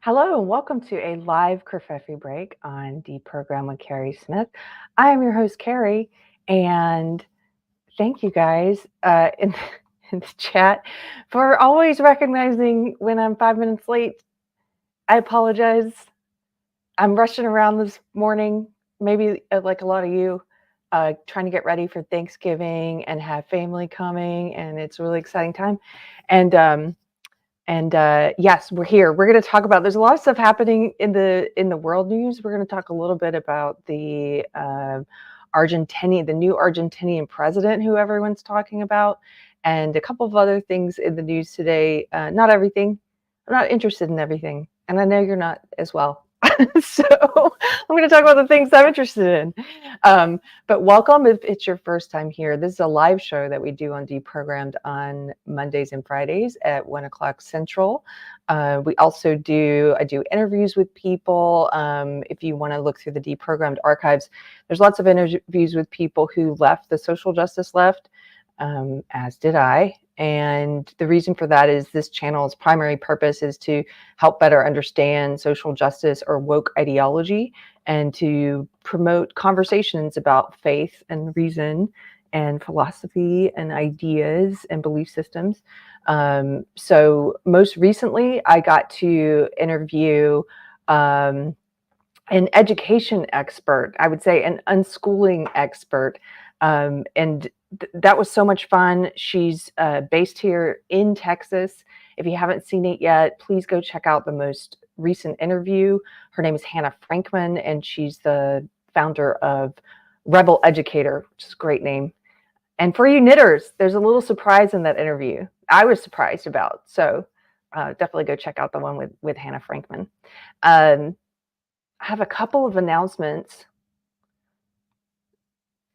Hello and welcome to a live Kerfefe break on Deprogrammed with Keri Smith. I am your host, Keri, and thank you guys in the chat for always recognizing when I'm 5 minutes late. I apologize. I'm rushing around this morning, maybe like a lot of you, trying to get ready for Thanksgiving and have family coming, and it's a really exciting time. And yes, we're here. We're going to talk about. There's a lot of stuff happening in the world news. We're going to talk a little bit about the the new Argentinian president, who everyone's talking about, and a couple of other things in the news today. Not everything. I'm not interested in everything, and I know you're not as well. So I'm going to talk about the things I'm interested in. But welcome if it's your first time here. This is a live show that we do on Deprogrammed on Mondays and Fridays at 1 o'clock Central. I do interviews with people. If you want to look through the Deprogrammed archives, there's lots of interviews with people who left the social justice left, as did I. And the reason for that is this channel's primary purpose is to help better understand social justice or woke ideology and to promote conversations about faith and reason and philosophy and ideas and belief systems. So most recently, I got to interview an education expert, I would say an unschooling expert, and that was so much fun. She's based here in Texas. If you haven't seen it yet, please go check out the most recent interview. Her name is Hannah Frankman, and she's the founder of Rebel Educator, which is a great name. And for you knitters, there's a little surprise in that interview I was surprised about. So definitely go check out the one with Hannah Frankman. I have a couple of announcements.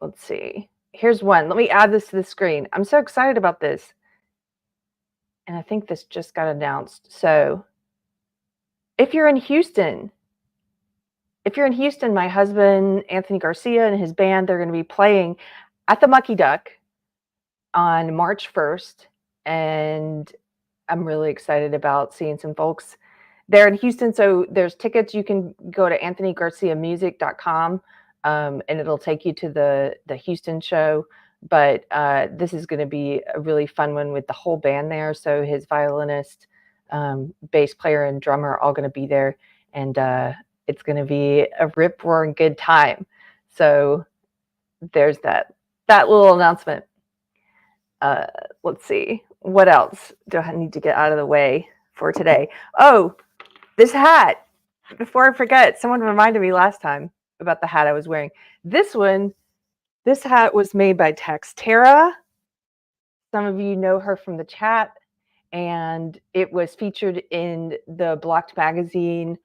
Let's see. Here's one. Let me add this to the screen. I'm so excited about this. And I think this just got announced. So if you're in Houston, my husband, Anthony Garcia, and his band, they're going to be playing at the Mucky Duck on March 1st. And I'm really excited about seeing some folks there in Houston. So there's tickets. You can go to anthonygarciamusic.com. And it'll take you to the Houston show. But this is going to be a really fun one with the whole band there. So his violinist, bass player, and drummer are all going to be there. And it's going to be a rip-roaring good time. So there's that little announcement. Let's see. What else do I need to get out of the way for today? Oh, this hat. Before I forget, someone reminded me last time about the hat I was wearing. This hat was made by Textera. Some of you know her from the chat, and it was featured in the Blocked magazine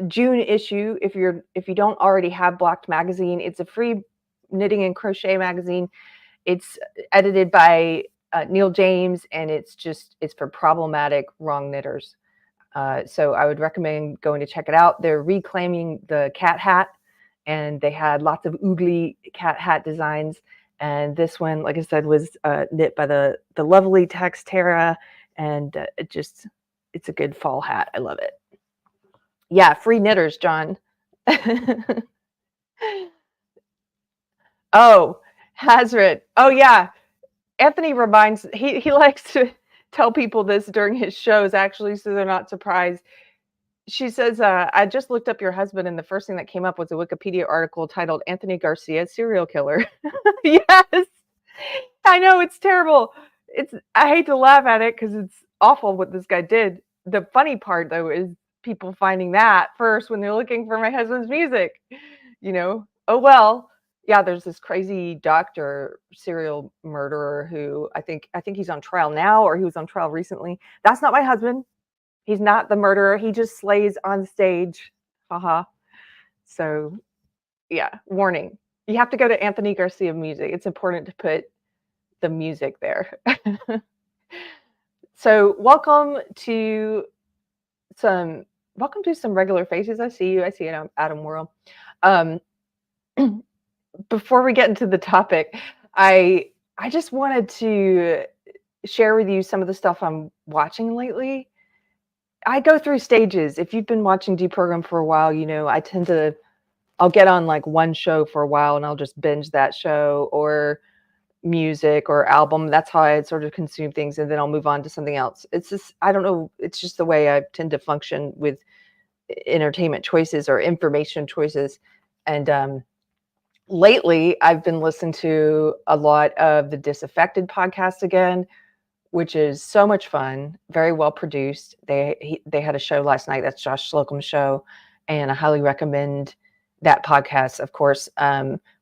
June issue. If you don't already have Blocked magazine, it's a free knitting and crochet magazine. It's edited by Neil James, and it's for problematic wrong knitters. So I would recommend going to check it out. They're reclaiming the cat hat, and they had lots of oogly cat hat designs. And this one, like I said, was knit by the lovely Textera, and it's a good fall hat. I love it. Yeah, free knitters, John. Oh, Hazard. Oh yeah, Anthony he likes to tell people this during his shows, actually, so they're not surprised. She says, I just looked up your husband, and the first thing that came up was a Wikipedia article titled Anthony Garcia, Serial Killer. Yes, I know, it's terrible. I hate to laugh at it because it's awful what this guy did. The funny part, though, is people finding that first when they're looking for my husband's music. Oh well. Yeah, there's this crazy doctor, serial murderer who I think he's on trial now, or he was on trial recently. That's not my husband. He's not the murderer. He just slays on stage. Haha. So, yeah, warning. You have to go to Anthony Garcia Music. It's important to put the music there. So, welcome to some regular faces. I see you. I see Adam Worrell. Before we get into the topic, I just wanted to share with you some of the stuff I'm watching lately. I go through stages. If you've been watching Deprogrammed for a while, I'll get on like one show for a while and I'll just binge that show or music or album. That's how I sort of consume things, and then I'll move on to something else. It's just, I don't know, it's just the way I tend to function with entertainment choices or information choices. And lately, I've been listening to a lot of the Disaffected podcast again, which is so much fun, very well produced. They had a show last night. That's Josh Slocum's show, and I highly recommend that podcast, of course,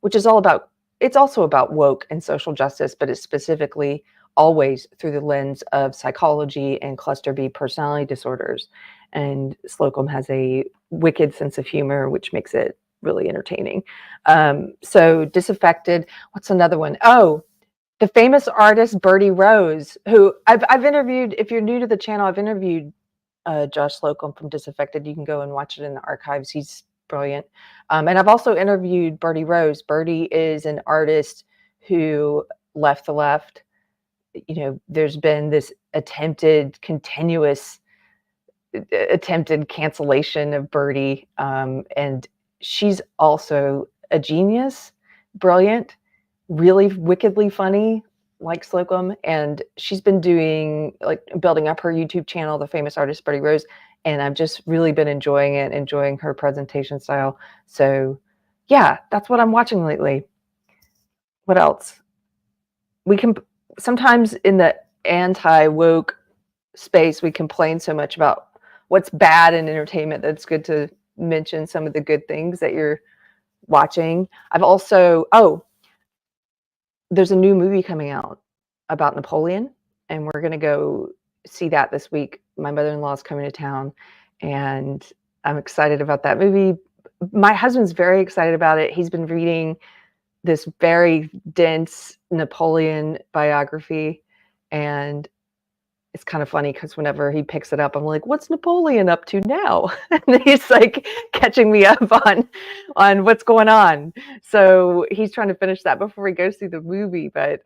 which is all about. It's also about woke and social justice, but it's specifically always through the lens of psychology and cluster B personality disorders. And Slocum has a wicked sense of humor, which makes it really entertaining. So Disaffected. What's another one? Oh, the famous artist Bertie Rose, who I've interviewed. If you're new to the channel, I've interviewed Josh Slocum from Disaffected. You can go and watch it in the archives. He's brilliant. And I've also interviewed Bertie Rose. Bertie is an artist who left the left. There's been this attempted cancellation of Bertie, and she's also a genius, brilliant, really wickedly funny, like Slocum, and she's been building up her YouTube channel, The Famous Artist Bertie Rose, and I've just really been enjoying her presentation style. So yeah, that's what I'm watching lately. What else? We can sometimes in the anti-woke space, we complain so much about what's bad in entertainment that it's good to mention some of the good things that you're watching. There's a new movie coming out about Napoleon, and we're going to go see that this week. My mother-in-law is coming to town, and I'm excited about that movie. My husband's very excited about it. He's been reading this very dense Napoleon biography, and it's kind of funny because whenever he picks it up, I'm like, "What's Napoleon up to now?" And he's like catching me up on what's going on. So he's trying to finish that before he goes through the movie. But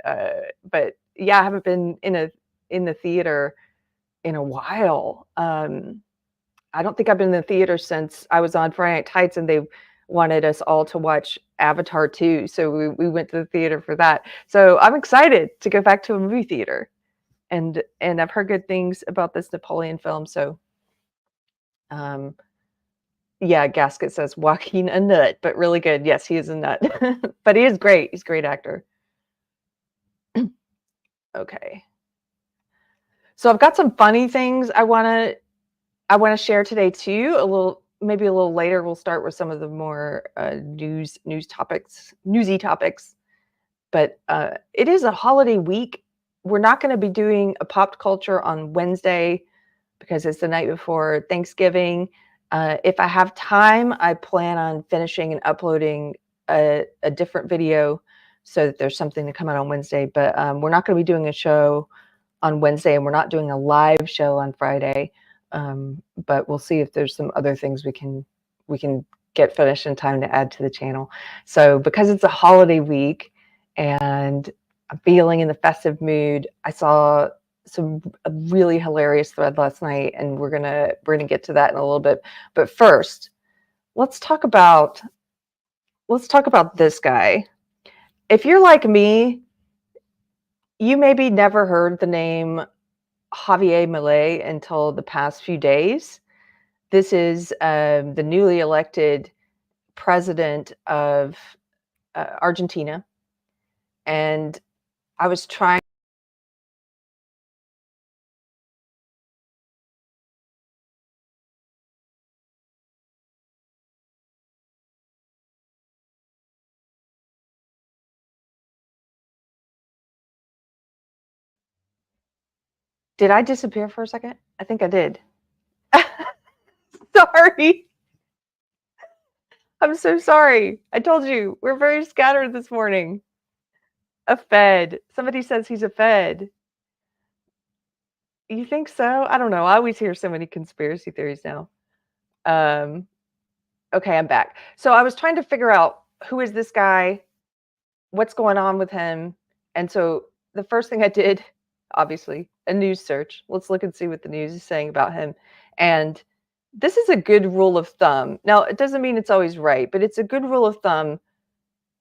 yeah, I haven't been in the theater in a while. I don't think I've been in the theater since I was on Friday Night Tights, and they wanted us all to watch Avatar 2. So we went to the theater for that. So I'm excited to go back to a movie theater. And I've heard good things about this Napoleon film. So, yeah, Gasket says Joaquin a nut, but really good. Yes, he is a nut, but he is great. He's a great actor. Okay, so I've got some funny things I wanna share today too. Maybe a little later. We'll start with some of the more newsy topics. But it is a holiday week. We're not going to be doing a pop culture on Wednesday because it's the night before Thanksgiving. If I have time, I plan on finishing and uploading a different video so that there's something to come out on Wednesday. But we're not going to be doing a show on Wednesday, and we're not doing a live show on Friday. But we'll see if there's some other things we can get finished in time to add to the channel. So because it's a holiday week and I'm feeling in the festive mood, I saw a really hilarious thread last night, and we're gonna get to that in a little bit. But first, let's talk about this guy. If you're like me, you maybe never heard the name Javier Milei until the past few days. This is the newly elected president of Argentina, and I was trying. Did I disappear for a second? I think I did. Sorry. I'm so sorry. I told you, we're very scattered this morning. A Fed. Somebody says he's a Fed. You think so? I don't know. I always hear so many conspiracy theories now. Okay, I'm back. So I was trying to figure out who is this guy, what's going on with him. And so the first thing I did, obviously, a news search. Let's look and see what the news is saying about him. And this is a good rule of thumb. Now, it doesn't mean it's always right, but it's a good rule of thumb.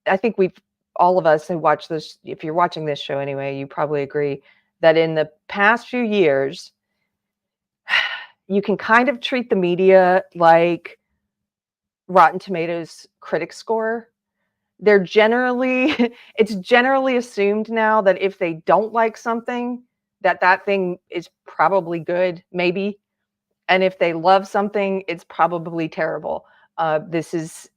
I think all of us who watch this, if you're watching this show anyway, you probably agree that in the past few years, you can kind of treat the media like Rotten Tomatoes critic score. They're generally it's generally assumed now that if they don't like something, that thing is probably good, maybe. And if they love something, it's probably terrible. This is,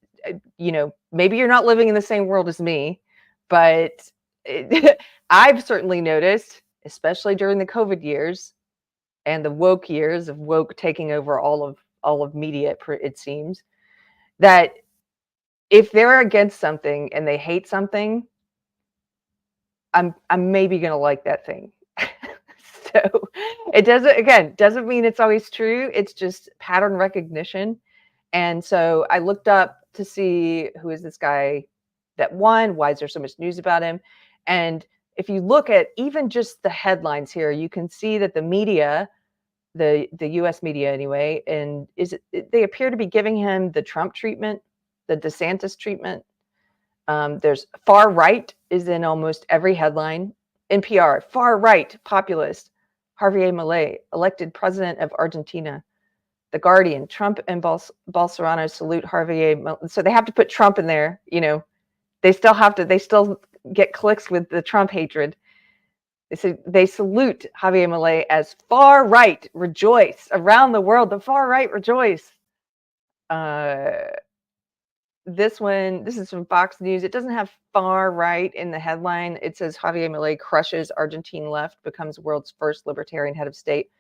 maybe you're not living in the same world as me, but I've certainly noticed, especially during the COVID years and the woke years of woke taking over all of media, it seems, that if they're against something and they hate something, I'm maybe gonna like that thing. So it doesn't mean it's always true. It's just pattern recognition. And so I looked up to see who is this guy that won? Why is there so much news about him? And if you look at even just the headlines here, you can see that the media, the US media anyway, and they appear to be giving him the Trump treatment, the DeSantis treatment. There's far right is in almost every headline. NPR, far right populist. Javier Milei, elected president of Argentina. The Guardian, Trump and Bolsonaro salute Javier. So they have to put Trump in there. They still get clicks with the Trump hatred. They salute Javier Milei as far right. Rejoice around the world. The far right rejoice. This is from Fox News. It doesn't have far right in the headline. It says Javier Milei crushes Argentine left, becomes world's first libertarian head of state.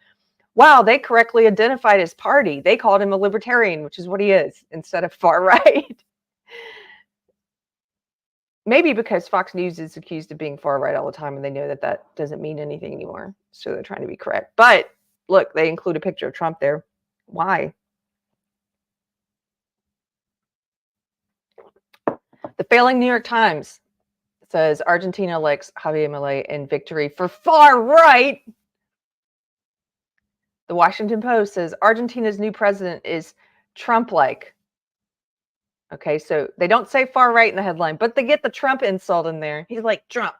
Wow, they correctly identified his party. They called him a libertarian, which is what he is, instead of far right. Maybe because Fox News is accused of being far right all the time, and they know that doesn't mean anything anymore. So they're trying to be correct. But look, they include a picture of Trump there. Why? The failing New York Times says Argentina elects Javier Milei in victory for far right. The Washington Post says Argentina's new president is Trump-like. Okay, so they don't say far right in the headline, but they get the Trump insult in there. He's like Trump.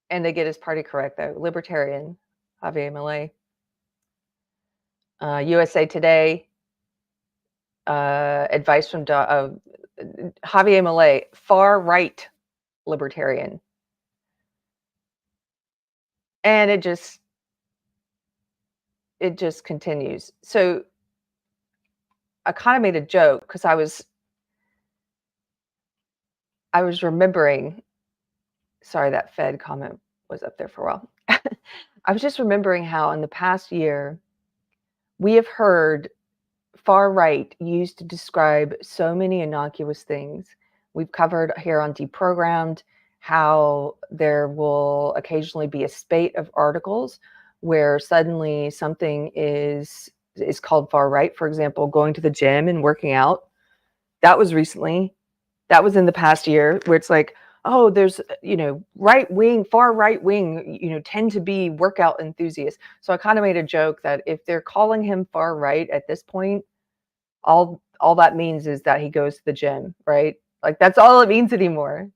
And they get his party correct, though. Libertarian, Javier Milei. USA Today, advice from Javier Milei, far right libertarian. And it just continues. So I kind of made a joke because I was remembering, sorry, that Fed comment was up there for a while. I was just remembering how in the past year, we have heard far right used to describe so many innocuous things. We've covered here on Deprogrammed how there will occasionally be a spate of articles where suddenly something is called far right. For example, going to the gym and working out. That was recently. That was in the past year where it's like, oh, there's, right wing, far right wing, tend to be workout enthusiasts. So I kind of made a joke that if they're calling him far right at this point, all that means is that he goes to the gym, right? Like that's all it means anymore.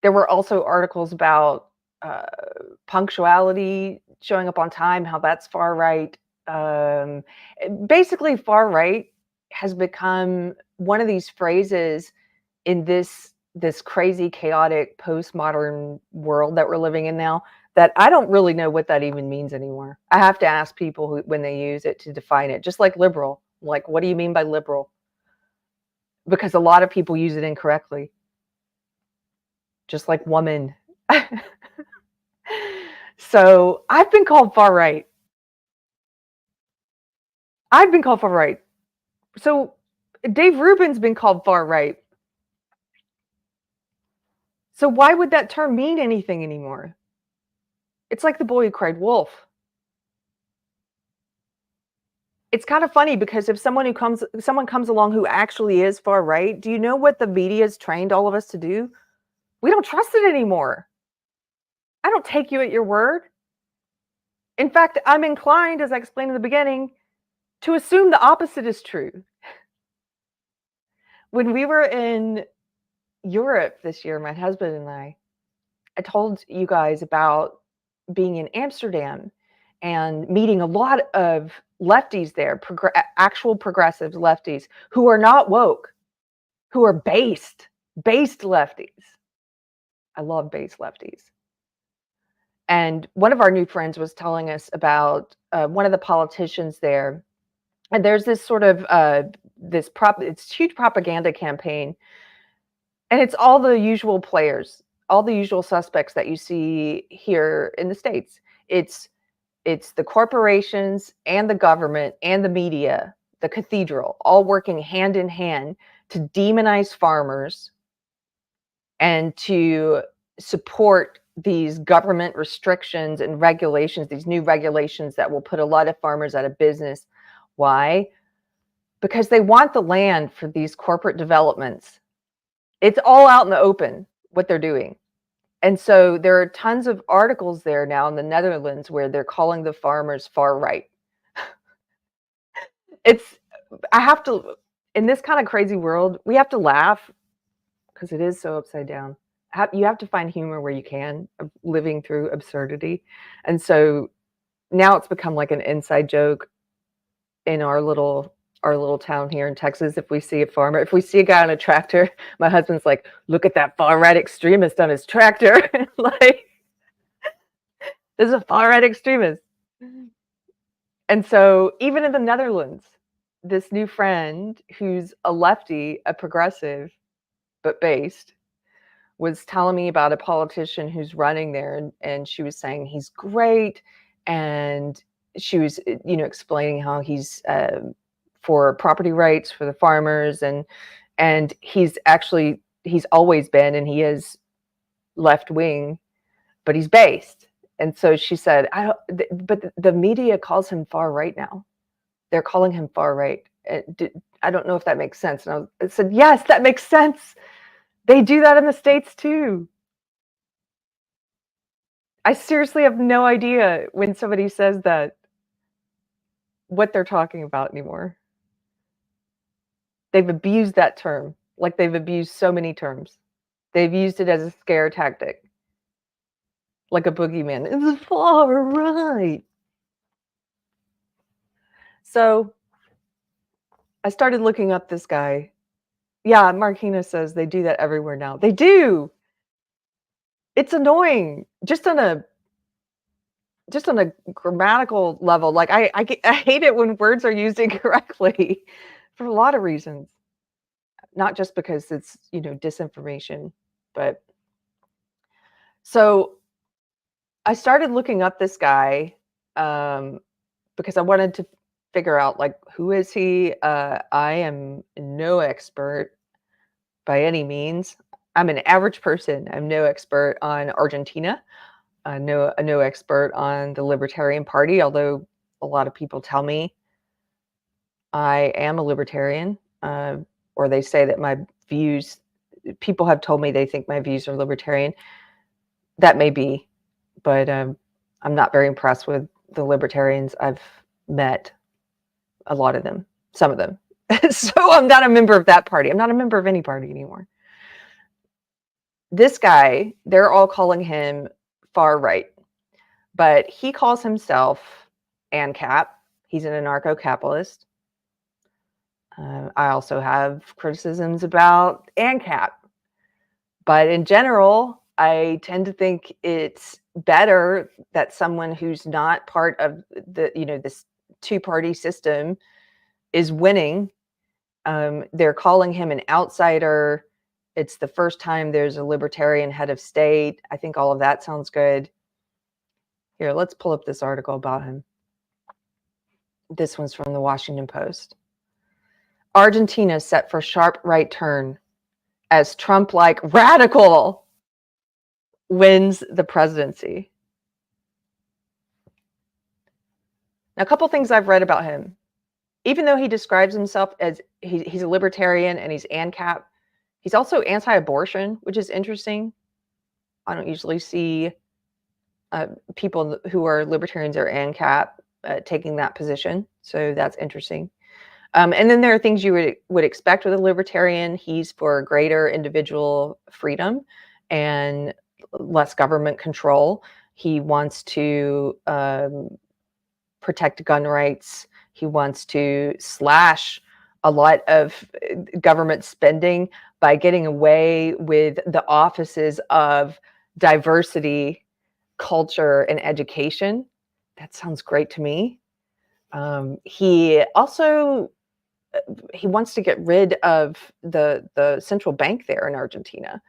There were also articles about punctuality, showing up on time, how that's far right. Basically, far right has become one of these phrases in this crazy, chaotic, postmodern world that we're living in now, that I don't really know what that even means anymore. I have to ask people when they use it to define it, just like liberal. Like, what do you mean by liberal? Because a lot of people use it incorrectly. Just like woman. So I've been called far right. I've been called far right. So Dave Rubin's been called far right. So why would that term mean anything anymore? It's like the boy who cried wolf. It's kind of funny because if someone comes along who actually is far right, do you know what the media's trained all of us to do? We don't trust it anymore. I don't take you at your word. In fact, I'm inclined, as I explained in the beginning, to assume the opposite is true. When we were in Europe this year, my husband and I told you guys about being in Amsterdam and meeting a lot of lefties there, actual progressive lefties who are not woke, who are based lefties. I love based lefties. And one of our new friends was telling us about one of the politicians there. And there's this sort of it's huge propaganda campaign, and it's all the usual players, all the usual suspects that you see here in the States. It's the corporations and the government and the media, the cathedral, all working hand in hand to demonize farmers and to support these government restrictions and regulations, these new regulations that will put a lot of farmers out of business. Why? Because they want the land for these corporate developments. It's all out in the open, what they're doing. And so there are tons of articles there now in the Netherlands where they're calling the farmers far right. I have to, in this kind of crazy world, we have to laugh because it is so upside down. You have to find humor where you can, living through absurdity. And so now it's become like an inside joke in our little town here in Texas. If we see a farmer, if we see a guy on a tractor, my husband's like, look at that far right extremist on his tractor. Like, there's a far right extremist. And so even in the Netherlands, this new friend who's a lefty, a progressive, but based, was telling me about a politician who's running there, and she was saying he's great, and she was, explaining how he's for property rights for the farmers, and he's always been, and he is left wing, but he's based. And so she said, but the media calls him far right now. They're calling him far right. I don't know if that makes sense. And I said, yes, that makes sense. They do that in the States too. I seriously have no idea when somebody says that what they're talking about anymore. They've abused that term like they've abused so many terms. They've used it as a scare tactic, like a boogeyman. It's far right. So I started looking up this guy. Yeah, Marquina says they do that everywhere now. They do. It's annoying. Just on a grammatical level. Like I hate it when words are used incorrectly for a lot of reasons. Not just because it's, disinformation, but so I started looking up this guy because I wanted to figure out, like, who is he? I am no expert by any means. I'm an average person. I'm no expert on Argentina. No expert on the Libertarian Party, although a lot of people tell me I am a libertarian, or they say that my views, people have told me they think my views are libertarian. That may be, but I'm not very impressed with the libertarians I've met, a lot of them, some of them. So I'm not a member of that party. I'm not a member of any party anymore. This guy, they're all calling him far right, but he calls himself ANCAP. He's an anarcho-capitalist. I also have criticisms about ANCAP, but in general, I tend to think it's better that someone who's not part of the, this two-party system is winning. They're calling him an outsider. It's the first time there's a libertarian head of state. I think all of that sounds good. Here, let's pull up this article about him. This one's from the Washington Post. Argentina set for sharp right turn as Trump-like radical wins the presidency. Now, a couple things I've read about him. Even though he describes himself as he's a libertarian and he's ANCAP, he's also anti-abortion, which is interesting. I don't usually see people who are libertarians or ANCAP taking that position. So that's interesting. And then there are things you would expect with a libertarian. He's for greater individual freedom and less government control. He wants to protect gun rights. He wants to slash a lot of government spending by getting away with the offices of diversity, culture, and education. That sounds great to me. He also he wants to get rid of the central bank there in Argentina,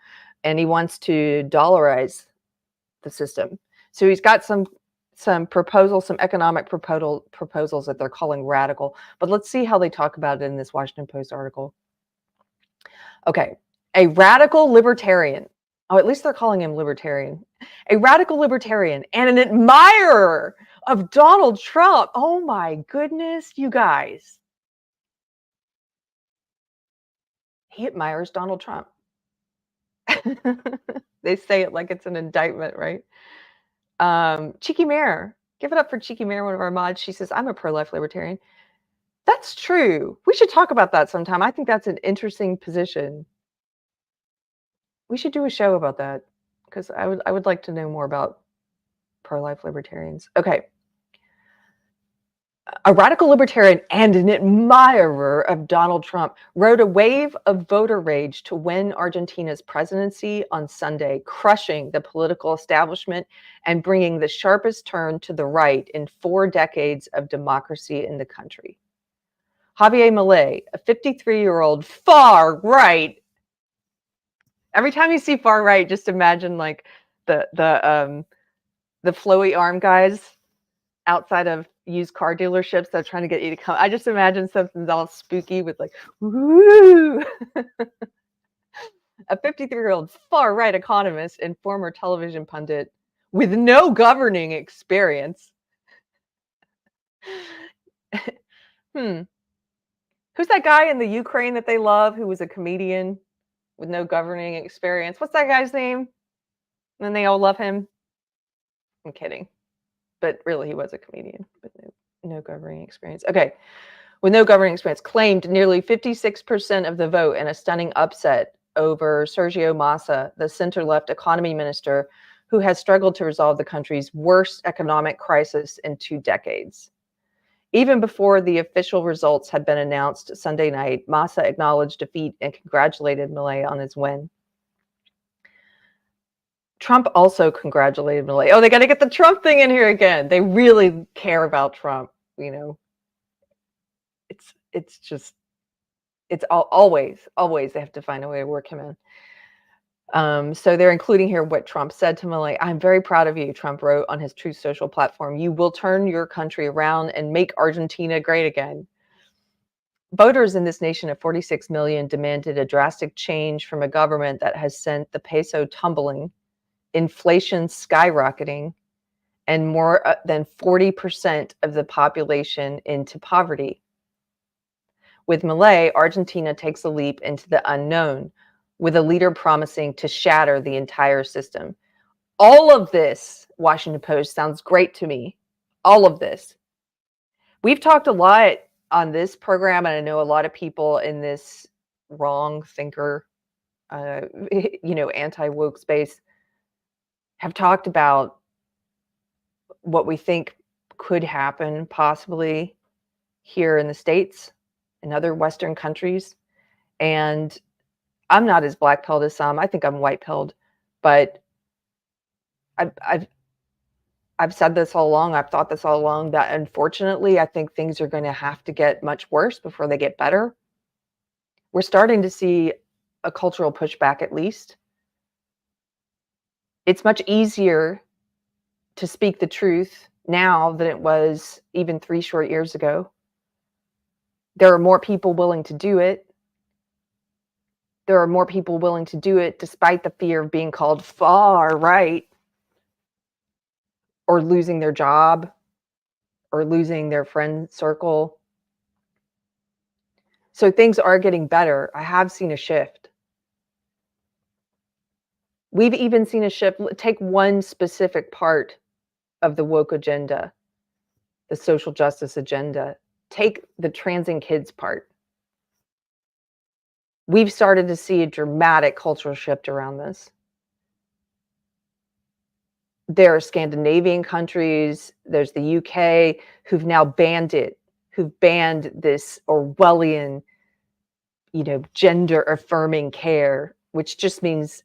and he wants to dollarize the system. So he's got some proposals, some economic proposals that they're calling radical. But let's see how they talk about it in this Washington Post article. Okay, a radical libertarian. Oh, at least they're calling him libertarian. A radical libertarian and an admirer of Donald Trump. Oh my goodness, you guys. He admires Donald Trump. They say it like it's an indictment, right? Cheeky Mare. Give it up for Cheeky Mare, one of our mods. She says, I'm a pro-life libertarian. That's true. We should talk about that sometime. I think that's an interesting position. We should do a show about that because I would like to know more about pro-life libertarians. Okay. A radical libertarian and an admirer of Donald Trump rode a wave of voter rage to win Argentina's presidency on Sunday, crushing the political establishment and bringing the sharpest turn to the right in 4 decades of democracy in the country. Javier Milei, a 53-year-old far right. Every time you see far right, just imagine like the flowy arm guys outside of used car dealerships that are trying to get you to come. I just imagine something all spooky with like, woo! A 53-year-old far right economist and former television pundit with no governing experience. Who's that guy in the Ukraine that they love who was a comedian with no governing experience? What's that guy's name? And they all love him. I'm kidding. But really, he was a comedian, but no governing experience. Okay. With no governing experience, claimed nearly 56% of the vote in a stunning upset over Sergio Massa, the center-left economy minister, who has struggled to resolve the country's worst economic crisis in 2 decades. Even before the official results had been announced Sunday night, Massa acknowledged defeat and congratulated Milei on his win. Trump also congratulated Milei. Oh, they got to get the Trump thing in here again. They really care about Trump, you know. It's just, it's always they have to find a way to work him in. So they're including here what Trump said to Milei. I'm very proud of you, Trump wrote on his Truth Social platform. You will turn your country around and make Argentina great again. Voters in this nation of 46 million demanded a drastic change from a government that has sent the peso tumbling, inflation skyrocketing, and more than 40% of the population into poverty. With Milei, Argentina takes a leap into the unknown, with a leader promising to shatter the entire system. All of this, Washington Post, sounds great to me. All of this. We've talked a lot on this program, and I know a lot of people in this wrong thinker, anti-woke space have talked about what we think could happen possibly here in the States and other Western countries. And I'm not as black-pilled as some. I think I'm white-pilled, but I've said this all along. I've thought this all along that unfortunately, I think things are going to have to get much worse before they get better. We're starting to see a cultural pushback, at least. It's much easier to speak the truth now than it was even 3 short years ago. There are more people willing to do it. There are more people willing to do it despite the fear of being called far right or losing their job or losing their friend circle. So things are getting better. I have seen a shift. We've even seen a shift. Take one specific part of the woke agenda, the social justice agenda. Take the trans and kids part. We've started to see a dramatic cultural shift around this. There are Scandinavian countries, there's the UK, who've now banned it, who've banned this Orwellian, gender affirming care, which just means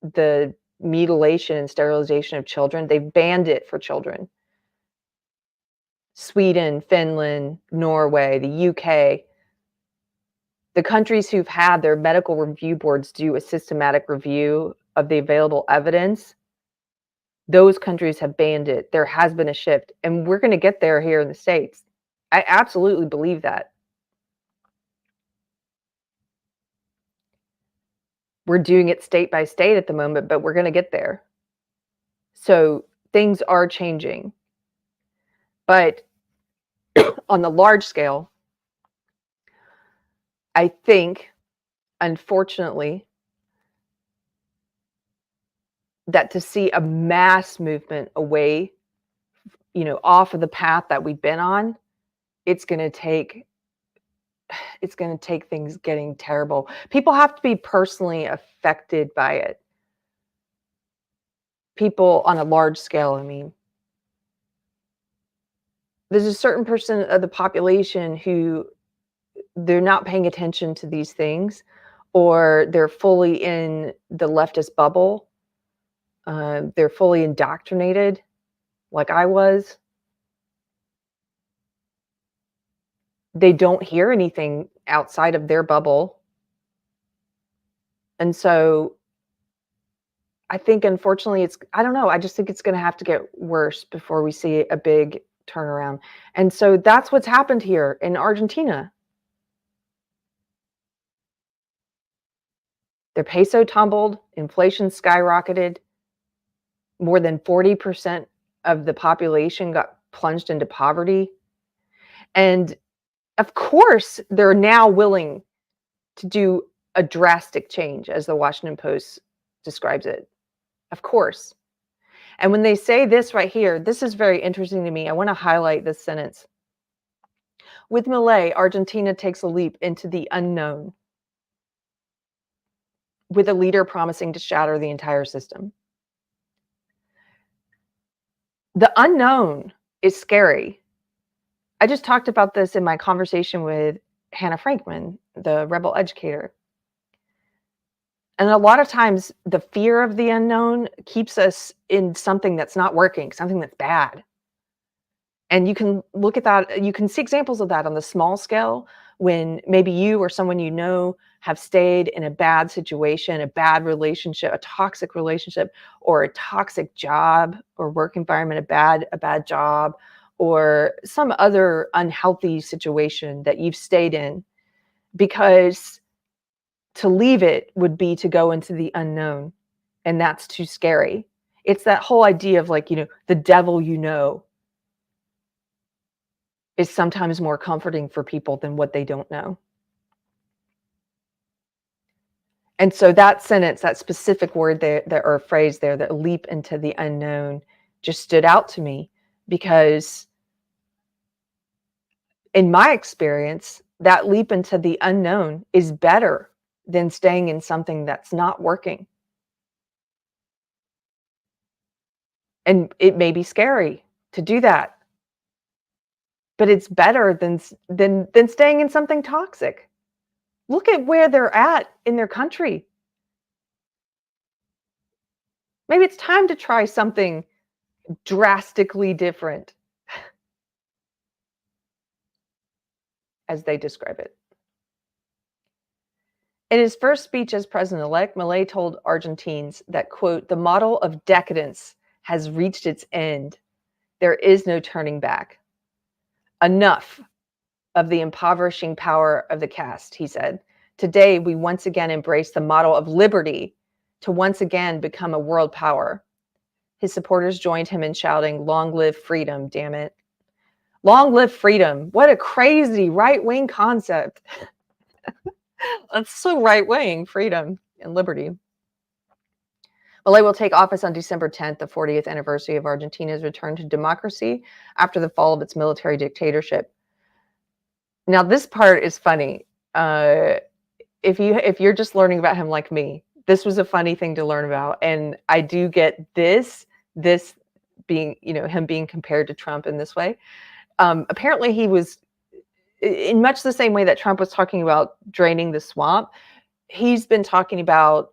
the mutilation and sterilization of children. They've banned it for children. Sweden, Finland, Norway, the UK, the countries who've had their medical review boards do a systematic review of the available evidence, those countries have banned it. There has been a shift, and we're going to get there here in the States. I absolutely believe that. We're doing it state by state at the moment, but we're going to get there. So things are changing. But on the large scale, I think, unfortunately, that to see a mass movement away, off of the path that we've been on, it's going to take things getting terrible. People have to be personally affected by it. People on a large scale, I mean. There's a certain percent of the population who they're not paying attention to these things, or they're fully in the leftist bubble. They're fully indoctrinated, like I was. They don't hear anything outside of their bubble. And so I think, unfortunately, I don't know, I just think it's going to have to get worse before we see a big turnaround. And so that's what's happened here in Argentina. Their peso tumbled, inflation skyrocketed, more than 40% of the population got plunged into poverty. And of course, they're now willing to do a drastic change, as the Washington Post describes it. Of course. And when they say this right here, this is very interesting to me. I want to highlight this sentence. With Milei, Argentina takes a leap into the unknown, with a leader promising to shatter the entire system. The unknown is scary. I just talked about this in my conversation with Hannah Frankman, the rebel educator. And a lot of times the fear of the unknown keeps us in something that's not working, something that's bad. And you can look at that, you can see examples of that on the small scale when maybe you or someone you know have stayed in a bad situation, a bad relationship, a toxic relationship, or a toxic job or work environment, a bad job, or some other unhealthy situation that you've stayed in, because to leave it would be to go into the unknown, and that's too scary. It's that whole idea of the devil is sometimes more comforting for people than what they don't know. And so that sentence, that specific word there, or phrase there, that leap into the unknown, just stood out to me, because in my experience, that leap into the unknown is better than staying in something that's not working. And it may be scary to do that, but it's better than staying in something toxic. Look at where they're at in their country. Maybe it's time to try something drastically different, as they describe it. In his first speech as president-elect, Milei told Argentines that, quote, "the model of decadence has reached its end. There is no turning back. Enough of the impoverishing power of the caste," he said. "Today, we once again embrace the model of liberty to once again become a world power." His supporters joined him in shouting, "Long live freedom, damn it." Long live freedom. What a crazy right-wing concept. That's so right-wing, freedom and liberty. Milei will take office on December 10th, the 40th anniversary of Argentina's return to democracy after the fall of its military dictatorship. Now, this part is funny. If you're just learning about him like me, this was a funny thing to learn about, and I do get this being, him being compared to Trump in this way. Apparently, he was in much the same way that Trump was talking about draining the swamp. He's been talking about,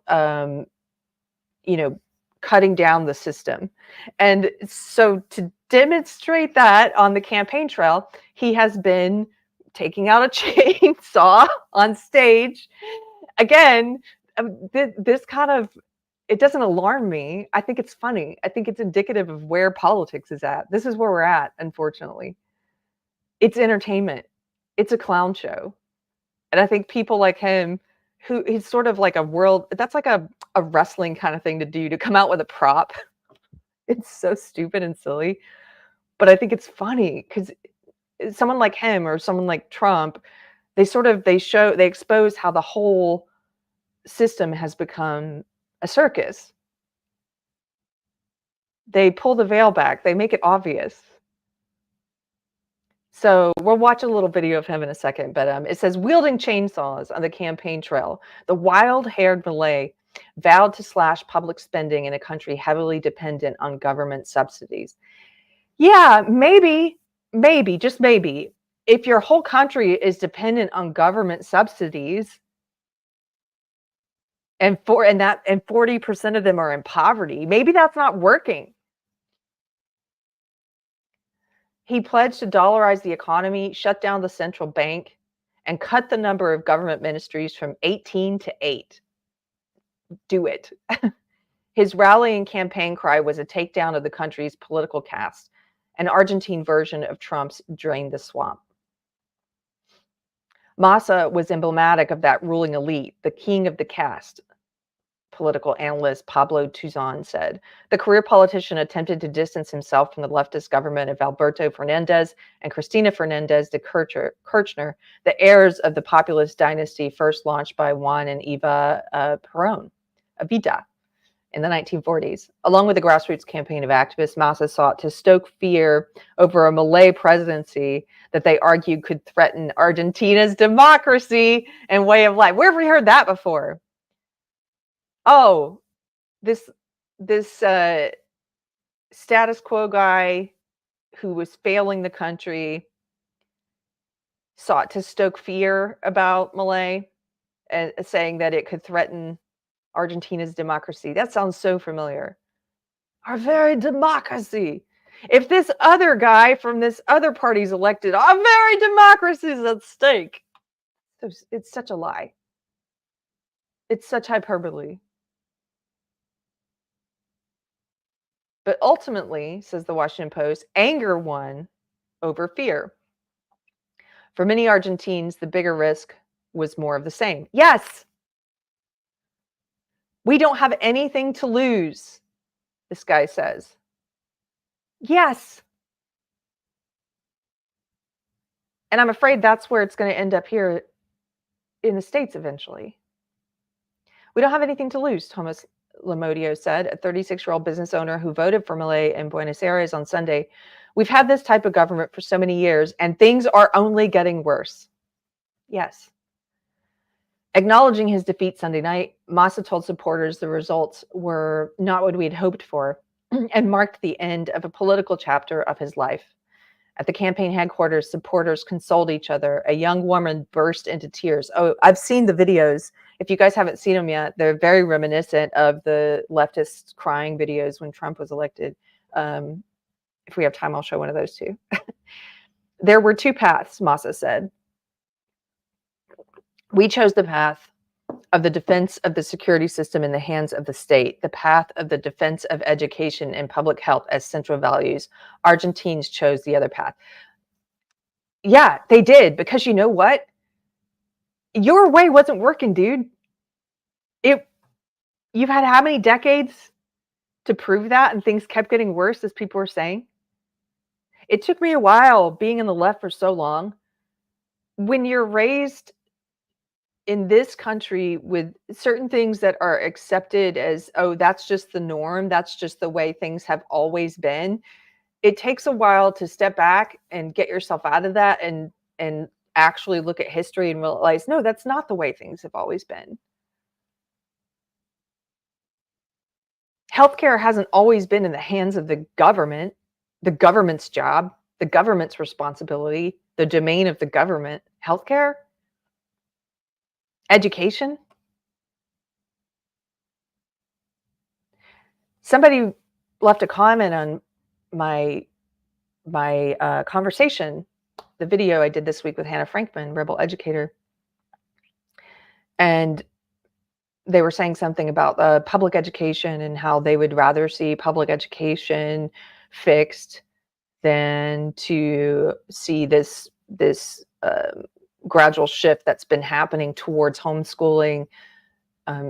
cutting down the system. And so to demonstrate that on the campaign trail, he has been taking out a chainsaw on stage. Again, this kind of, it doesn't alarm me. I think it's funny. I think it's indicative of where politics is at. This is where we're at, unfortunately. It's entertainment. It's a clown show. And I think people like him, who he's sort of like that's like a wrestling kind of thing to do, to come out with a prop. It's so stupid and silly. But I think it's funny because someone like him or someone like Trump, they expose how the whole system has become a circus. They pull the veil back. They make it obvious. So we'll watch a little video of him in a second, but it says, wielding chainsaws on the campaign trail, the wild-haired Milei vowed to slash public spending in a country heavily dependent on government subsidies. Yeah, maybe, just maybe, if your whole country is dependent on government subsidies, and 40% of them are in poverty, maybe that's not working. He pledged to dollarize the economy, shut down the central bank, and cut the number of government ministries from 18 to 8. Do it. His rallying campaign cry was a takedown of the country's political caste, an Argentine version of Trump's drain the swamp. Massa was emblematic of that ruling elite, the king of the caste, political analyst Pablo Tuzan said. The career politician attempted to distance himself from the leftist government of Alberto Fernandez and Cristina Fernandez de Kirchner, the heirs of the populist dynasty first launched by Juan and Eva Perón, Evita, in the 1940s. Along with the grassroots campaign of activists, Massa sought to stoke fear over a Milei presidency that they argued could threaten Argentina's democracy and way of life. Where have we heard that before? Oh, this status quo guy who was failing the country sought to stoke fear about Milei and saying that it could threaten Argentina's democracy. That sounds so familiar. Our very democracy. If this other guy from this other party is elected, our very democracy is at stake. It's such a lie. It's such hyperbole. But ultimately, says the Washington Post, anger won over fear. For many Argentines, the bigger risk was more of the same. Yes, we don't have anything to lose, this guy says. Yes. And I'm afraid that's where it's going to end up here in the States eventually. We don't have anything to lose, Thomas Lamodio said, a 36-year-old business owner who voted for Milei in Buenos Aires on Sunday. We've had this type of government for so many years, and things are only getting worse. Yes. Acknowledging his defeat Sunday night, Massa told supporters the results were not what we had hoped for and marked the end of a political chapter of his life. At the campaign headquarters, supporters consoled each other. A young woman burst into tears. Oh, I've seen the videos. If you guys haven't seen them yet, they're very reminiscent of the leftist crying videos when Trump was elected. If we have time, I'll show one of those too. There were two paths, Massa said. We chose the path of the defense of the security system in the hands of the state, the path of the defense of education and public health as central values. Argentines chose the other path. Yeah, they did, because you know what? Your way wasn't working, dude. You've had how many decades to prove that, and things kept getting worse, as people were saying? It took me a while being in the left for so long. When you're raised in this country with certain things that are accepted as, oh, that's just the norm, that's just the way things have always been. It takes a while to step back and get yourself out of that and actually look at history and realize, no, that's not the way things have always been. Healthcare hasn't always been in the hands of the government's job, the government's responsibility, the domain of the government. Healthcare, education. Somebody left a comment on my conversation, the video I did this week with Hannah Frankman, Rebel Educator, and they were saying something about public education and how they would rather see public education fixed than to see this gradual shift that's been happening towards homeschooling,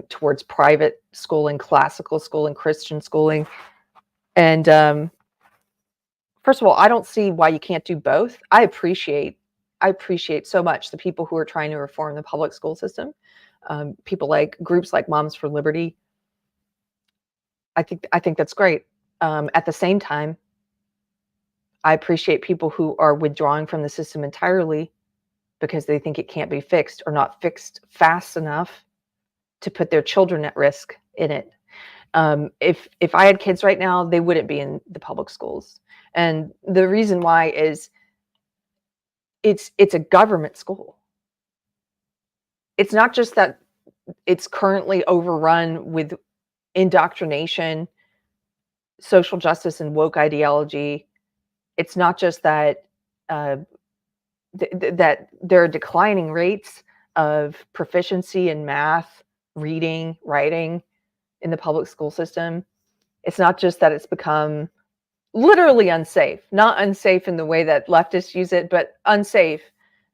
towards private schooling, classical schooling, Christian schooling. And first of all, I don't see why you can't do both. I appreciate so much the people who are trying to reform the public school system. People like groups like Moms for Liberty. I think that's great. At the same time, I appreciate people who are withdrawing from the system entirely because they think it can't be fixed or not fixed fast enough to put their children at risk in it. If I had kids right now, they wouldn't be in the public schools, and the reason why is it's a government school. It's not just that it's currently overrun with indoctrination, social justice, and woke ideology. It's not just that that there are declining rates of proficiency in math, reading, writing in the public school system. It's not just that it's become literally unsafe, not unsafe in the way that leftists use it, but unsafe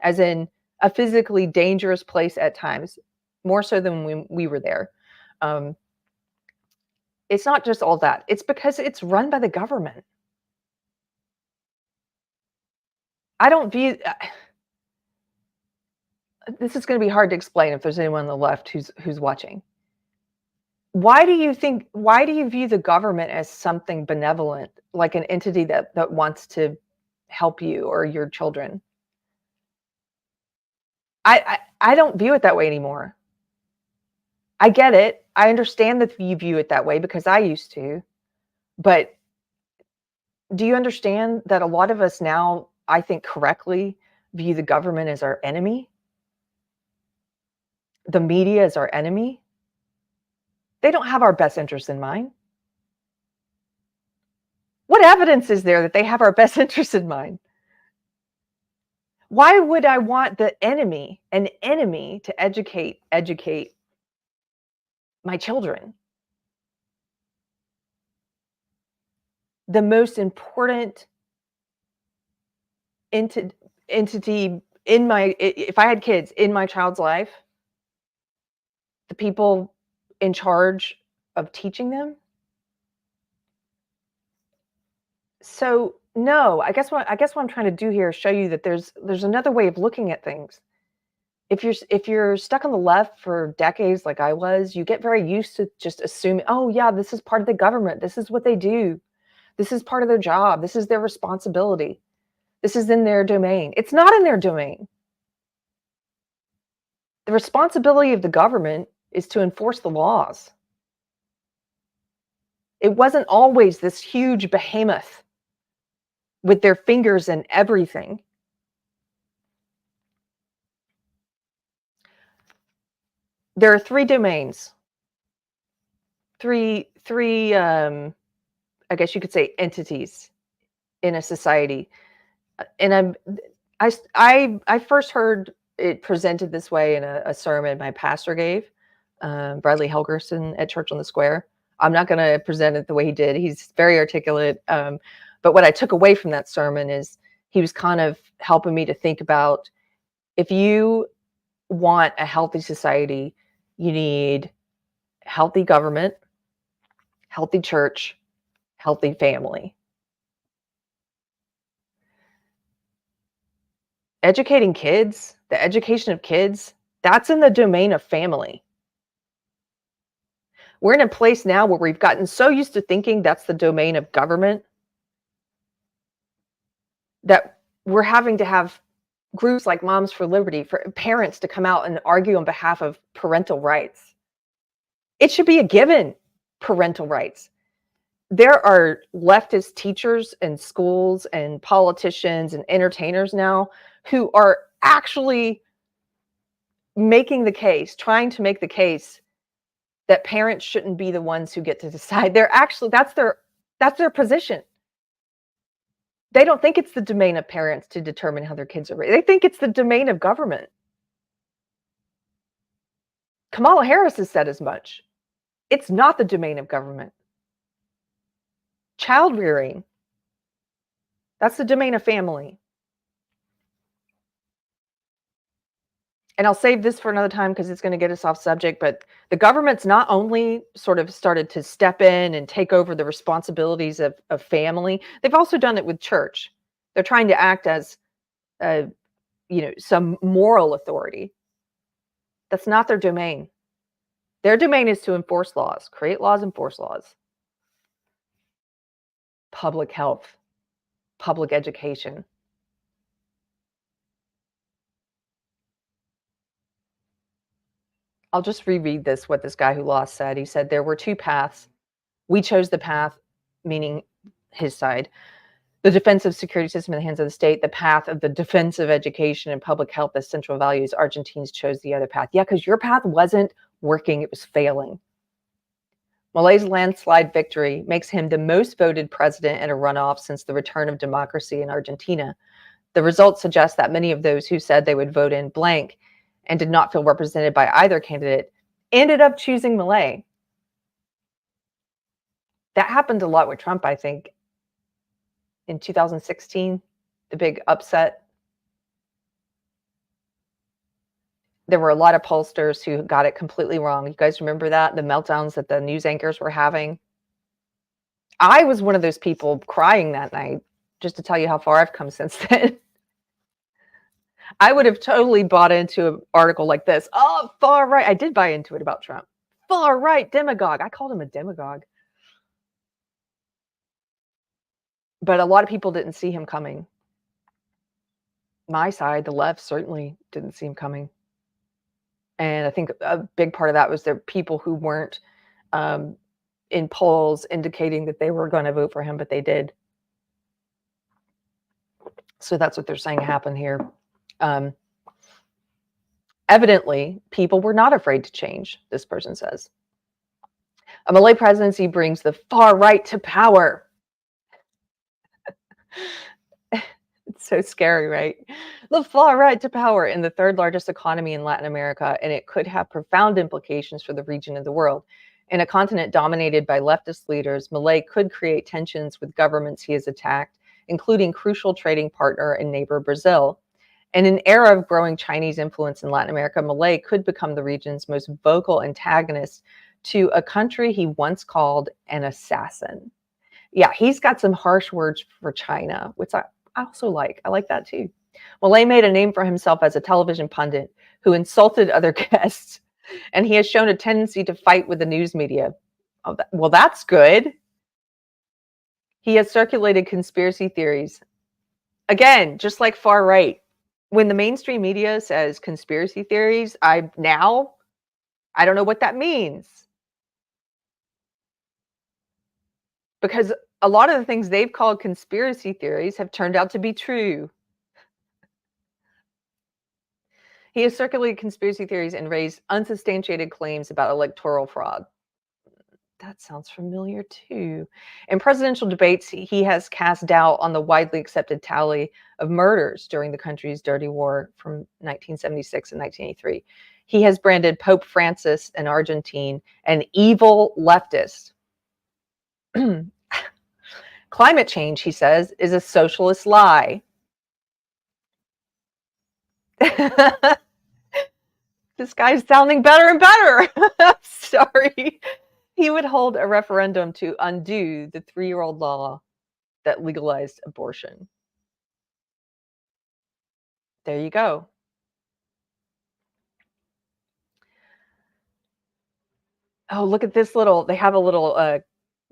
as in a physically dangerous place at times, more so than when we were there. Um, it's not just all that. It's because it's run by the government. I don't view this is going to be hard to explain if there's anyone on the left who's watching. Why do you view the government as something benevolent, like an entity that wants to help you or your children? I don't view it that way anymore. I get it. I understand that you view it that way because I used to. But do you understand that a lot of us now, I think correctly, view the government as our enemy? The media as our enemy? They don't have our best interests in mind. What evidence is there that they have our best interests in mind? Why would I want an enemy to educate my children? The most important entity in if I had kids in my child's life, the people in charge of teaching them. So no, I guess what I'm trying to do here is show you that there's another way of looking at things. If you're stuck on the left for decades like I was, you get very used to just assuming, oh yeah, this is part of the government. This is what they do. This is part of their job. This is their responsibility. This is in their domain. It's not in their domain. The responsibility of the government is to enforce the laws. It wasn't always this huge behemoth with their fingers in everything. There are three domains. Three I guess you could say entities in a society. And I first heard it presented this way in a sermon my pastor gave, Bradley Helgerson at Church on the Square. I'm not going to present it the way he did. He's very articulate. But what I took away from that sermon is he was kind of helping me to think about, if you want a healthy society, you need healthy government, healthy church, healthy family. Educating kids, the education of kids, That's in the domain of family. We're in a place now where we've gotten so used to thinking that's the domain of government that we're having to have groups like Moms for Liberty, for parents to come out and argue on behalf of parental rights. It should be a given, parental rights. There are leftist teachers and schools and politicians and entertainers now who are actually making the case, trying to make the case that parents shouldn't be the ones who get to decide. They're actually that's their position. They don't think it's the domain of parents to determine how their kids are raised. They think it's the domain of government. Kamala Harris has said as much. It's not the domain of government. Child rearing, that's the domain of family. And I'll save this for another time because it's going to get us off subject, but the government's not only sort of started to step in and take over the responsibilities of family, they've also done it with church. They're trying to act as some moral authority. That's not their domain. Their domain is to enforce laws, create laws, enforce laws. Public health, public education. I'll just reread what this guy who lost said. He said, there were two paths. We chose the path, meaning his side, the defensive security system in the hands of the state, the path of the defensive education and public health as central values. Argentines chose the other path. Yeah, because your path wasn't working, it was failing. Milei's landslide victory makes him the most voted president in a runoff since the return of democracy in Argentina. The results suggest that many of those who said they would vote in blank and did not feel represented by either candidate ended up choosing Milei. That happened a lot with Trump, I think. In 2016, the big upset. There were a lot of pollsters who got it completely wrong. You guys remember that? The meltdowns that the news anchors were having? I was one of those people crying that night, just to tell you how far I've come since then. I would have totally bought into an article like this. Oh, far right. I did buy into it about Trump. Far right demagogue. I called him a demagogue. But a lot of people didn't see him coming. My side, the left, certainly didn't see him coming. And I think a big part of that was there were people who weren't in polls indicating that they were going to vote for him, but they did. So that's what they're saying happened here. Evidently, people were not afraid to change, this person says. A Milei presidency brings the far right to power. It's so scary, right? The far right to power in the third largest economy in Latin America, and it could have profound implications for the region and the world. In a continent dominated by leftist leaders, Milei could create tensions with governments he has attacked, including crucial trading partner and neighbor Brazil. In an era of growing Chinese influence in Latin America, Milei could become the region's most vocal antagonist to a country he once called an assassin. Yeah, he's got some harsh words for China, which I also like. I like that too. Milei made a name for himself as a television pundit who insulted other guests, and he has shown a tendency to fight with the news media. Oh, well, that's good. He has circulated conspiracy theories. Again, just like far right. When the mainstream media says conspiracy theories, I don't know what that means. Because a lot of the things they've called conspiracy theories have turned out to be true. He has circulated conspiracy theories and raised unsubstantiated claims about electoral fraud. That sounds familiar too. In presidential debates, he has cast doubt on the widely accepted tally of murders during the country's dirty war from 1976 and 1983. He has branded Pope Francis, an Argentine, an evil leftist. Climate change, he says, is a socialist lie. This guy's sounding better and better. Sorry. He would hold a referendum to undo the 3-year-old law that legalized abortion. There you go. Oh, look at this little, they have a little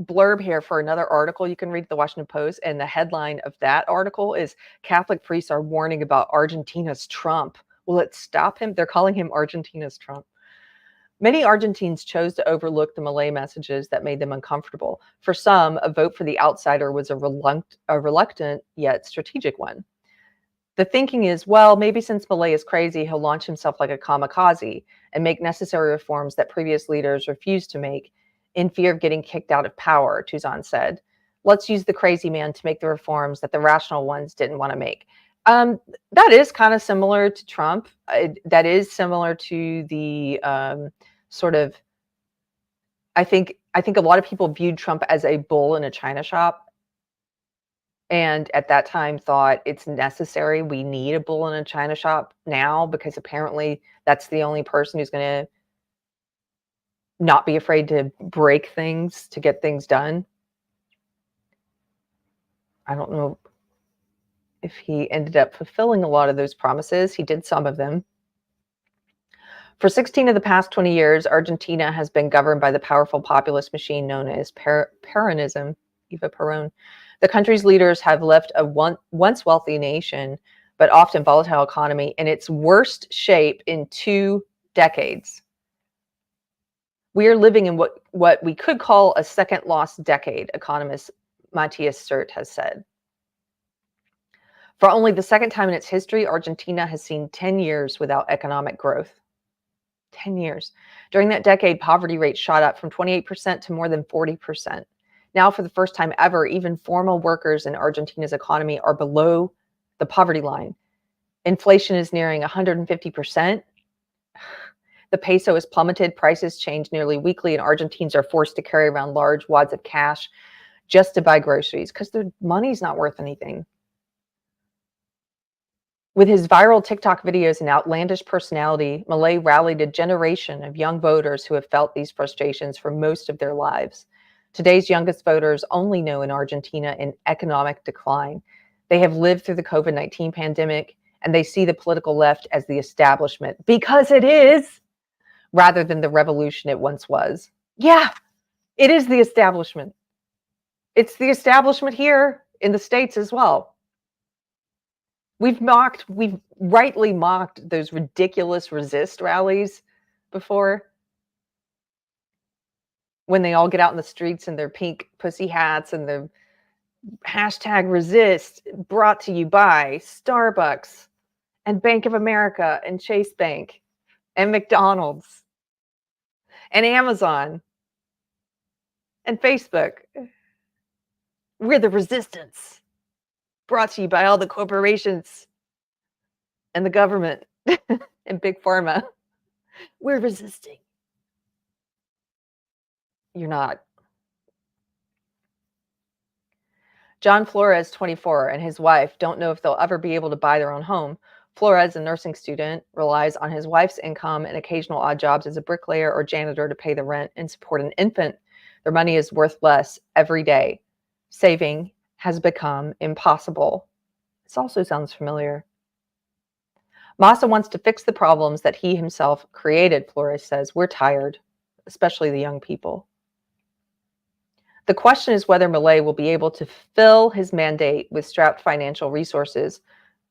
blurb here for another article you can read at the Washington Post. And the headline of that article is Catholic priests are warning about Argentina's Trump. Will it stop him? They're calling him Argentina's Trump. Many Argentines chose to overlook the Milei messages that made them uncomfortable. For some, a vote for the outsider was a reluctant yet strategic one. The thinking is, well, maybe since Milei is crazy, he'll launch himself like a kamikaze and make necessary reforms that previous leaders refused to make in fear of getting kicked out of power, Tuzan said. Let's use the crazy man to make the reforms that the rational ones didn't want to make. That is kind of similar to Trump. That is similar to the sort of, I think a lot of people viewed Trump as a bull in a china shop. And at that time thought it's necessary. We need a bull in a china shop now because apparently that's the only person who's going to not be afraid to break things to get things done. I don't know if he ended up fulfilling a lot of those promises. He did some of them. For 16 of the past 20 years, Argentina has been governed by the powerful populist machine known as Peronism, Eva Perón. The country's leaders have left a once wealthy nation, but often volatile economy in its worst shape in 2 decades. We are living in what we could call a second lost decade, economist Matthias Sert has said. For only the second time in its history, Argentina has seen 10 years without economic growth. 10 years. During that decade, poverty rates shot up from 28% to more than 40%. Now, for the first time ever, even formal workers in Argentina's economy are below the poverty line. Inflation is nearing 150%. The peso has plummeted. Prices change nearly weekly, and Argentines are forced to carry around large wads of cash just to buy groceries because their money's not worth anything. With his viral TikTok videos and outlandish personality, Milei rallied a generation of young voters who have felt these frustrations for most of their lives. Today's youngest voters only know in Argentina an economic decline. They have lived through the COVID-19 pandemic, and they see the political left as the establishment, because it is, rather than the revolution it once was. Yeah, it is the establishment. It's the establishment here in the States as well. We've rightly mocked those ridiculous resist rallies before, when they all get out in the streets in their pink pussy hats and the hashtag resist, brought to you by Starbucks and Bank of America and Chase Bank and McDonald's and Amazon and Facebook. We're the resistance, brought to you by all the corporations and the government and Big Pharma. We're resisting. You're not. John Flores, 24, and his wife don't know if they'll ever be able to buy their own home. Flores, a nursing student, relies on his wife's income and occasional odd jobs as a bricklayer or janitor to pay the rent and support an infant. Their money is worth less every day. Saving has become impossible. This also sounds familiar. Massa wants to fix the problems that he himself created, Flores says. We're tired, especially the young people. The question is whether Milei will be able to fill his mandate with strapped financial resources,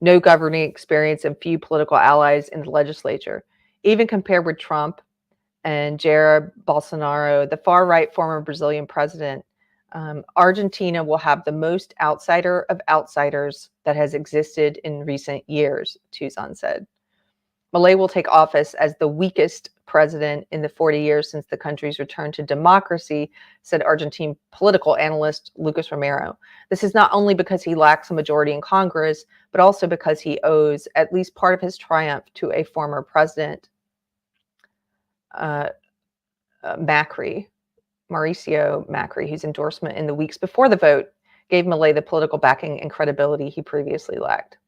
no governing experience, and few political allies in the legislature. Even compared with Trump and Jair Bolsonaro, the far-right former Brazilian president, Argentina will have the most outsider of outsiders that has existed in recent years, Tuzan said. Milei will take office as the weakest president in the 40 years since the country's return to democracy, said Argentine political analyst Lucas Romero. This is not only because he lacks a majority in Congress, but also because he owes at least part of his triumph to a former president, Mauricio Macri, whose endorsement in the weeks before the vote gave Milei the political backing and credibility he previously lacked.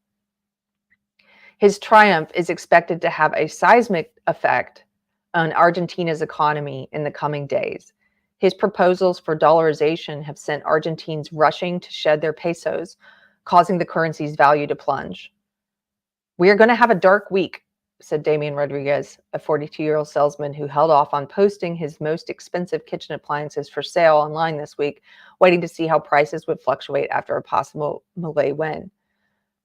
His triumph is expected to have a seismic effect on Argentina's economy in the coming days. His proposals for dollarization have sent Argentines rushing to shed their pesos, causing the currency's value to plunge. We are going to have a dark week said Damian Rodriguez, a 42-year-old salesman who held off on posting his most expensive kitchen appliances for sale online this week, waiting to see how prices would fluctuate after a possible Milei win.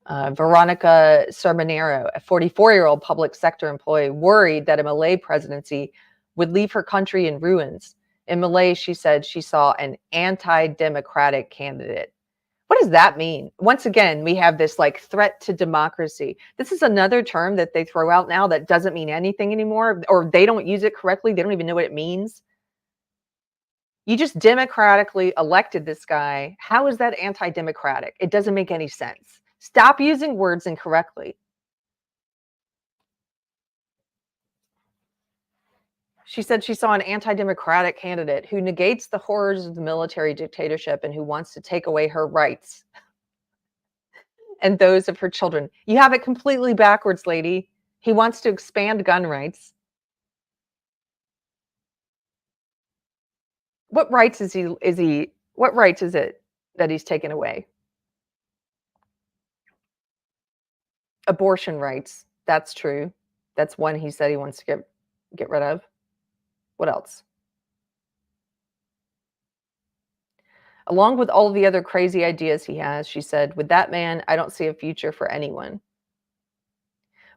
Veronica Sermonero, a 44-year-old public sector employee, worried that a Milei presidency would leave her country in ruins. In Milei, she said she saw an anti-democratic candidate. What does that mean? Once again, we have this like threat to democracy. This is another term that they throw out now that doesn't mean anything anymore, or they don't use it correctly. They don't even know what it means. You just democratically elected this guy. How is that anti-democratic? It doesn't make any sense. Stop using words incorrectly. She said she saw an anti-democratic candidate who negates the horrors of the military dictatorship and who wants to take away her rights and those of her children. You have it completely backwards, lady. He wants to expand gun rights. What rights what rights is it that he's taken away? Abortion rights. That's true. That's one he said he wants to get rid of. What else? Along with all the other crazy ideas he has, she said, with that man, I don't see a future for anyone.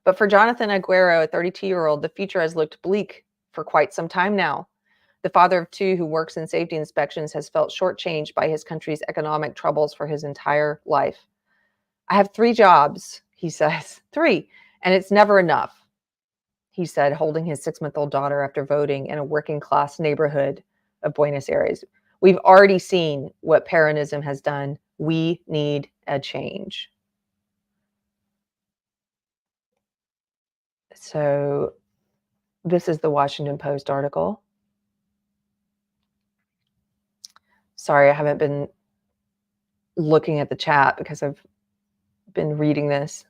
But for Jonathan Aguero, a 32-year-old, the future has looked bleak for quite some time now. The father of two who works in safety inspections has felt shortchanged by his country's economic troubles for his entire life. I have 3 jobs, he says. 3, and it's never enough, he said, holding his 6-month-old daughter after voting in a working-class neighborhood of Buenos Aires. We've already seen what Peronism has done. We need a change. So this is the Washington Post article. Sorry, I haven't been looking at the chat because I've been reading this.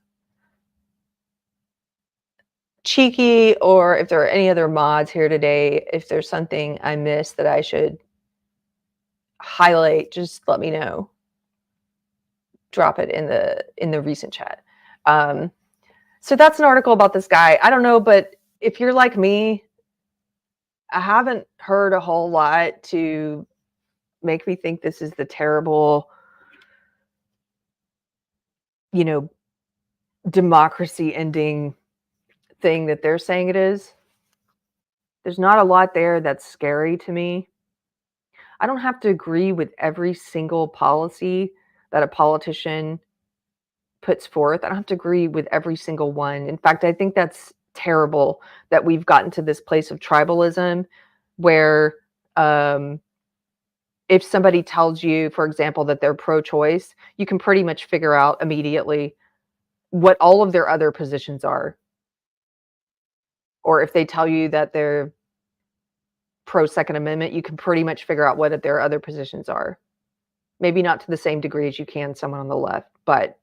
Cheeky, or if there are any other mods here today, if there's something I missed that I should highlight, just let me know. Drop it in the recent chat. So that's an article about this guy. I don't know, but if you're like me, I haven't heard a whole lot to make me think this is the terrible, democracy ending thing that they're saying it is. There's not a lot there that's scary to me. I don't have to agree with every single policy that a politician puts forth. I don't have to agree with every single one. In fact, I think that's terrible that we've gotten to this place of tribalism where if somebody tells you, for example, that they're pro-choice, you can pretty much figure out immediately what all of their other positions are. Or if they tell you that they're pro-Second Amendment, you can pretty much figure out what their other positions are. Maybe not to the same degree as you can someone on the left, but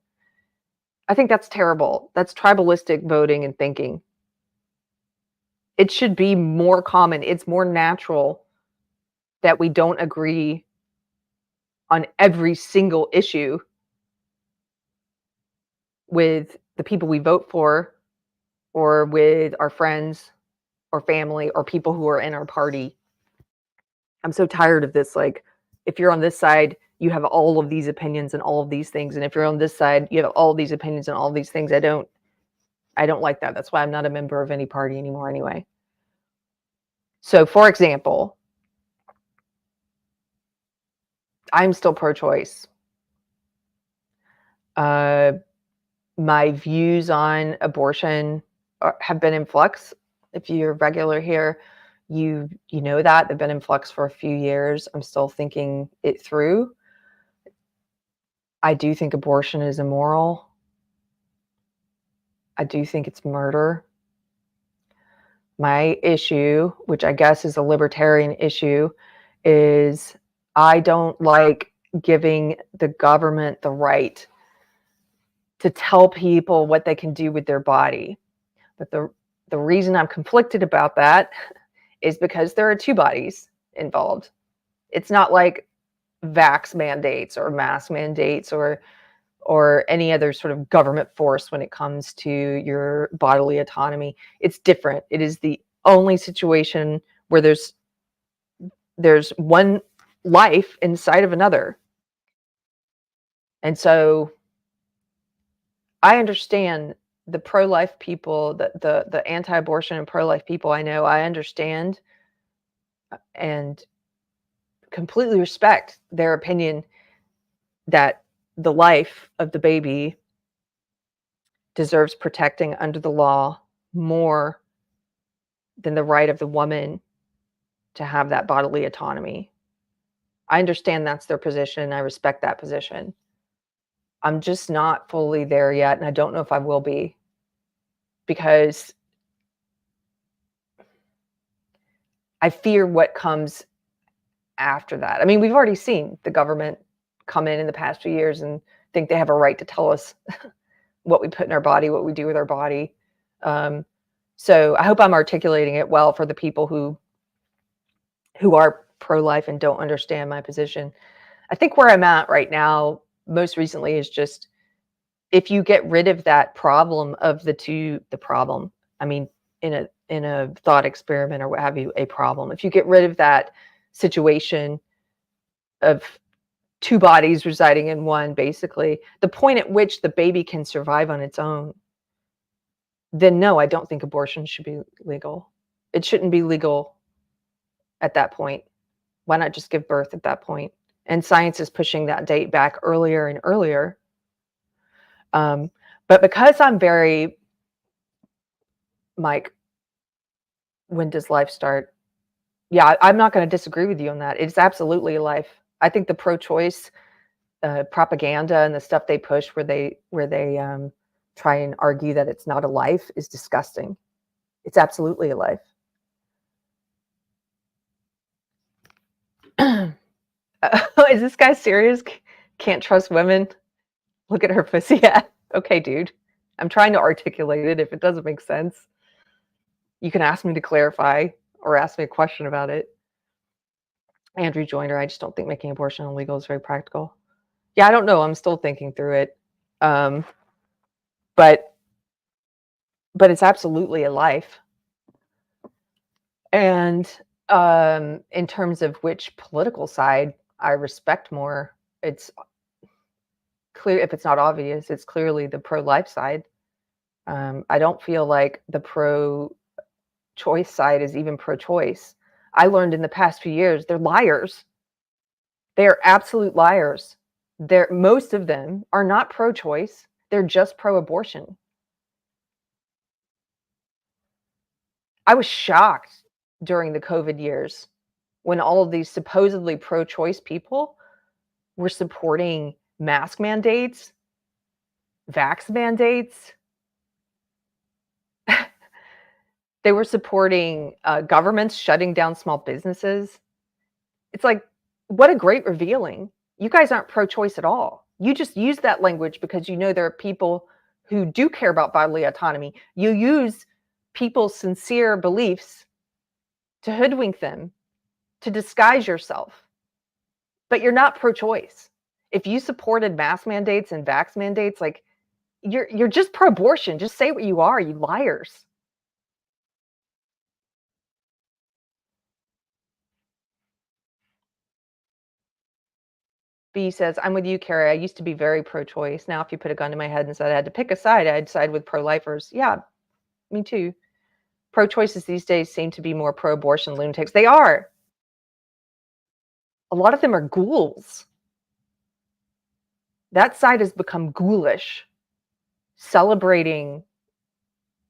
I think that's terrible. That's tribalistic voting and thinking. It should be more common. It's more natural that we don't agree on every single issue with the people we vote for, or with our friends or family or people who are in our party. I'm so tired of this. Like, if you're on this side, you have all of these opinions and all of these things. And if you're on this side, you have all these opinions and all these things. I don't like that. That's why I'm not a member of any party anymore anyway. So, for example, I'm still pro-choice. My views on abortion have been in flux. If you're regular here, you know that they've been in flux for a few years. I'm still thinking it through. I do think abortion is immoral. I do think it's murder. My issue, which I guess is a libertarian issue, is I don't like giving the government the right to tell people what they can do with their body. But the reason I'm conflicted about that is because there are 2 bodies involved. It's not like vax mandates or mask mandates or or any other sort of government force when it comes to your bodily autonomy. It's different. It is the only situation where there's one life inside of another. And so I understand the pro-life people, the anti-abortion and pro-life people I know, I understand and completely respect their opinion that the life of the baby deserves protecting under the law more than the right of the woman to have that bodily autonomy. I understand that's their position. I respect that position. I'm just not fully there yet, and I don't know if I will be, because I fear what comes after that. I mean, we've already seen the government come in the past few years and think they have a right to tell us what we put in our body, what we do with our body. So I hope I'm articulating it well for the people who are pro-life and don't understand my position. I think where I'm at right now, most recently, is just if you get rid of that problem of the problem, I mean, in a thought experiment or what have you, a problem. If you get rid of that situation of two bodies residing in one, basically, the point at which the baby can survive on its own, then no, I don't think abortion should be legal. It shouldn't be legal at that point. Why not just give birth at that point? And science is pushing that date back earlier and earlier. But because I'm very, Mike, when does life start? Yeah, I'm not going to disagree with you on that. It's absolutely a life. I think the pro-choice propaganda and the stuff they push, where they try and argue that it's not a life, is disgusting. It's absolutely a life. Is this guy serious? Can't trust women? Look at her pussy. Yeah. Okay, dude. I'm trying to articulate it. If it doesn't make sense, you can ask me to clarify or ask me a question about it. Andrew Joyner, I just don't think making abortion illegal is very practical. Yeah, I don't know. I'm still thinking through it. But it's absolutely a life. And in terms of which political side I respect more, it's clear, if it's not obvious, it's clearly the pro-life side. I don't feel like the pro-choice side is even pro-choice. I learned in the past few years, they're liars. They're absolute liars. Most of them are not pro-choice. They're just pro-abortion. I was shocked during the COVID years when all of these supposedly pro-choice people were supporting mask mandates, vax mandates. They were supporting governments shutting down small businesses. It's like, what a great revealing. You guys aren't pro-choice at all. You just use that language because you know there are people who do care about bodily autonomy. You use people's sincere beliefs to hoodwink them, to disguise yourself. But you're not pro-choice. If you supported mask mandates and vax mandates, like, you're just pro-abortion. Just say what you are, you liars. B says, I'm with you, Keri. I used to be very pro-choice. Now, if you put a gun to my head and said I had to pick a side, I'd side with pro-lifers. Yeah, me too. Pro-choices these days seem to be more pro-abortion lunatics. They are. A lot of them are ghouls. That side has become ghoulish, celebrating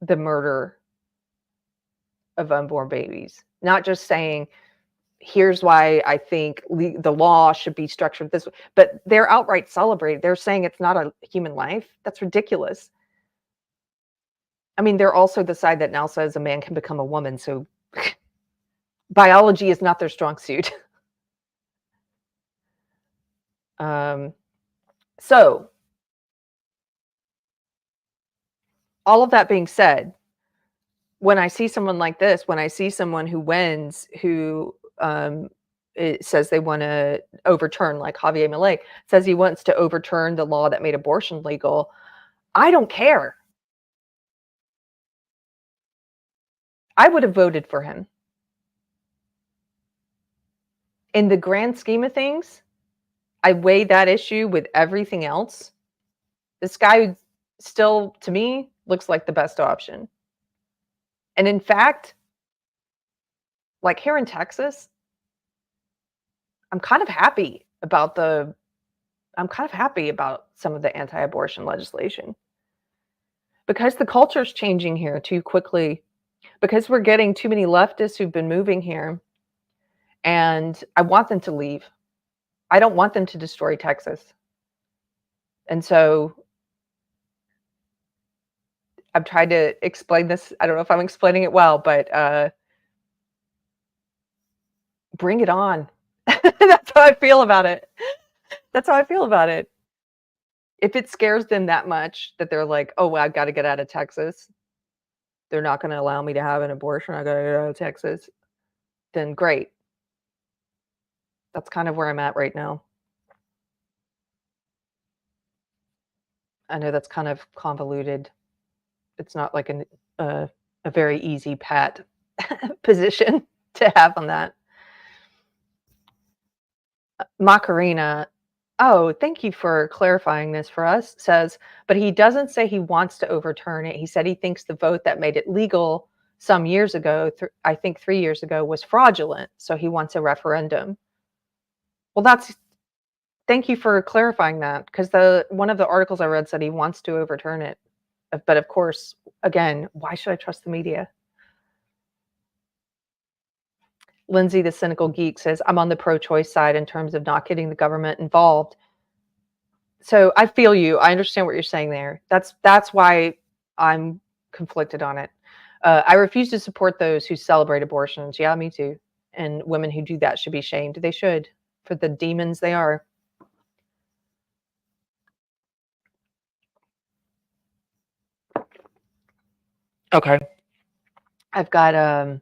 the murder of unborn babies, not just saying, here's why I think the law should be structured this way, but they're outright celebrating. They're saying it's not a human life. That's ridiculous. I mean, they're also the side that now says a man can become a woman, so biology is not their strong suit. So all of that being said, when I see someone like this, when I see someone who wins, who it says they want to overturn, like Javier Milei says he wants to overturn the law that made abortion legal. I don't care. I would have voted for him. In the grand scheme of things, I weigh that issue with everything else. This guy still, to me, looks like the best option. And in fact, like here in Texas, I'm kind of happy about some of the anti-abortion legislation because the culture's changing here too quickly, because we're getting too many leftists who've been moving here, and I want them to leave. I don't want them to destroy Texas. And so I'm trying to explain this. I don't know if I'm explaining it well, but bring it on. That's how I feel about it. That's how I feel about it. If it scares them that much that they're like, oh, well, I've got to get out of Texas, they're not going to allow me to have an abortion, I got to get out of Texas, then great. That's kind of where I'm at right now. I know that's kind of convoluted. It's not like a very easy pat position to have on that. Macarena, oh, thank you for clarifying this for us, says, but he doesn't say he wants to overturn it. He said he thinks the vote that made it legal some years ago, I think 3 years ago, was fraudulent. So he wants a referendum. Well, thank you for clarifying that, because one of the articles I read said he wants to overturn it. But of course, again, why should I trust the media? Lindsay, the cynical geek, says, I'm on the pro-choice side in terms of not getting the government involved. So I feel you. I understand what you're saying there. That's why I'm conflicted on it. I refuse to support those who celebrate abortions. Yeah, me too. And women who do that should be shamed. They should, for the demons they are. Okay. I've got a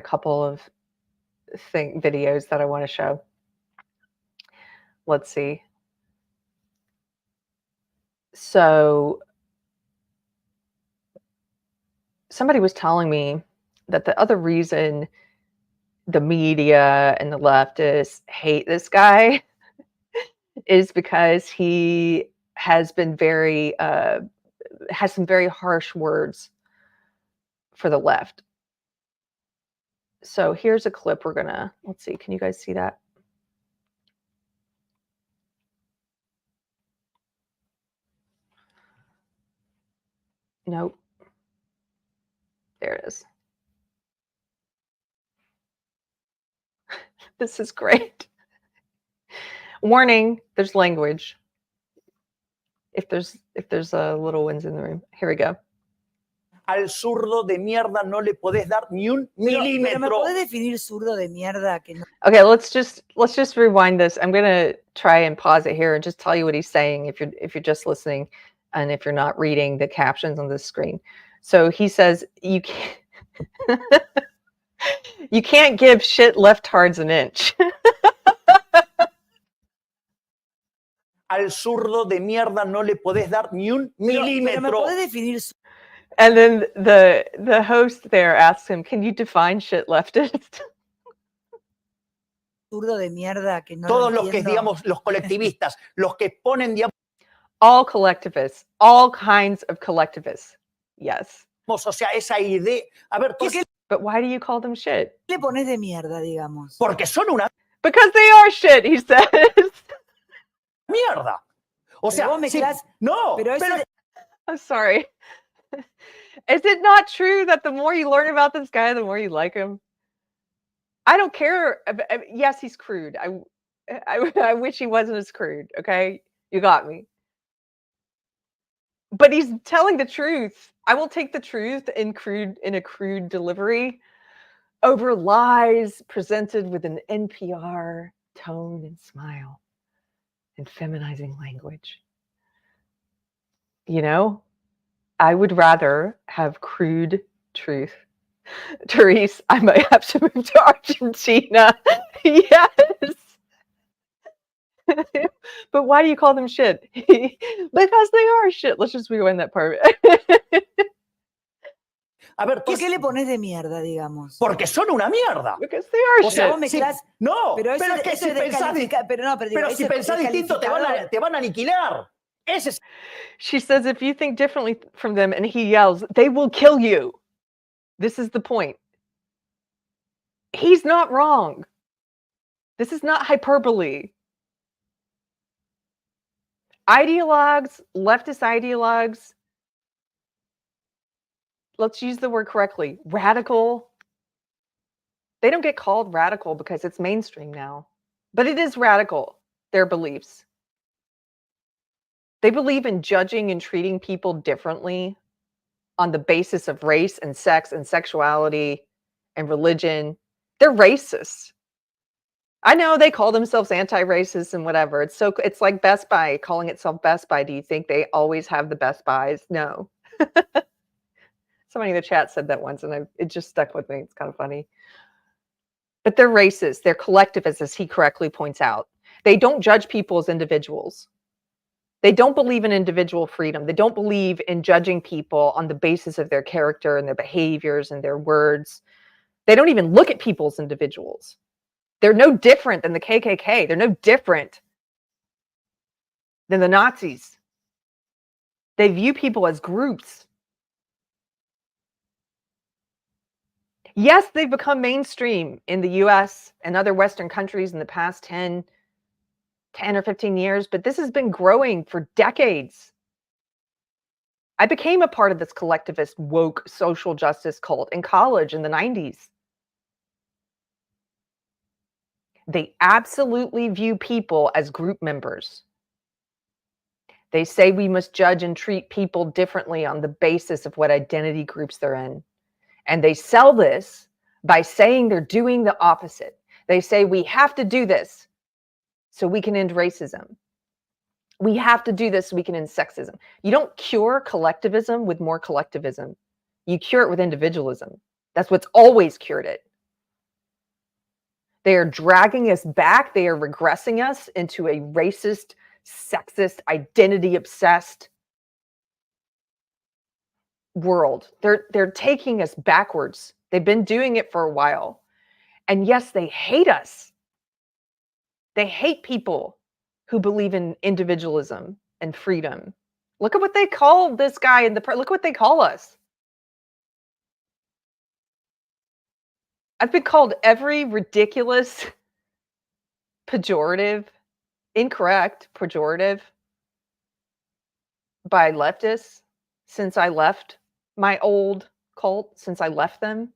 couple of videos that I want to show. Let's see. So somebody was telling me that the other reason the media and the leftists hate this guy is because he has been has some very harsh words for the left. So here's a clip let's see, can you guys see that? Nope. There it is. This is great. Warning, there's language. If there's little ones in the room. Here we go. Al zurdo de mierda no le podés dar ni un milímetro. Pero ¿me podés definir zurdo de mierda? Que no... Okay, let's just rewind this. I'm gonna try and pause it here and just tell you what he's saying if you're just listening and if you're not reading the captions on the screen. So he says you can't you can't give shit leftards an inch. Al zurdo de mierda no le podés dar ni un milímetro. Pero ¿me podés definir? And then the host there asks him, "Can you define shit leftist?" Zurdo de mierda que no. Todos los que digamos los colectivistas, los que ponen digamos. All collectivists, all kinds of collectivists. Yes. O sea, esa idea. A ver, but why do you call them shit? ¿Qué le pones de mierda, digamos? Porque son una. Because they are shit, he says. Mierda. O sea, no. Pero I'm sorry. Is it not true that the more you learn about this guy, the more you like him? I don't care. Yes, he's crude. I wish he wasn't as crude. Okay, you got me. But he's telling the truth. I will take the truth in a crude delivery over lies presented with an NPR tone and smile and feminizing language. You know, I would rather have crude truth Therese, I might have to move to Argentina. Yes. But why do you call them shit? Because they are shit. Let's just rewind that part. A ver, ¿Por qué le pones de mierda, digamos? Porque son una mierda. Because they are O sea, vos shit. mezclás- no, pero eso, es que eso si es pensás, descalificar, pero no, pero digo, pero eso si es pensás distinto te descalificador. van a aniquilar. Ese es She says if you think differently from them, and he yells, they will kill you. This is the point. He's not wrong. This is not hyperbole. Ideologues, leftist ideologues, let's use the word correctly, radical. They don't get called radical because it's mainstream now, but it is radical, their beliefs. They believe in judging and treating people differently on the basis of race and sex and sexuality and religion. They're racist. I know they call themselves anti-racist and whatever. It's like Best Buy calling itself Best Buy. Do you think they always have the Best Buys? No. Somebody in the chat said that once, and it just stuck with me. It's kind of funny. But they're racist. They're collectivists, as he correctly points out. They don't judge people as individuals. They don't believe in individual freedom. They don't believe in judging people on the basis of their character and their behaviors and their words. They don't even look at people as individuals. They're no different than the KKK. They're no different than the Nazis. They view people as groups. Yes, they've become mainstream in the US and other Western countries in the past 10 or 15 years, but this has been growing for decades. I became a part of this collectivist, woke, social justice cult in college in the 90s. They absolutely view people as group members. They say we must judge and treat people differently on the basis of what identity groups they're in. And they sell this by saying they're doing the opposite. They say we have to do this so we can end racism. We have to do this so we can end sexism. You don't cure collectivism with more collectivism. You cure it with individualism. That's what's always cured it. They are dragging us back. They are regressing us into a racist, sexist, identity-obsessed world. They're taking us backwards. They've been doing it for a while. And yes, they hate us. They hate people who believe in individualism and freedom. Look at what they call this guy in the look what they call us. I've been called every ridiculous, pejorative, incorrect pejorative by leftists since I left my old cult, since I left them.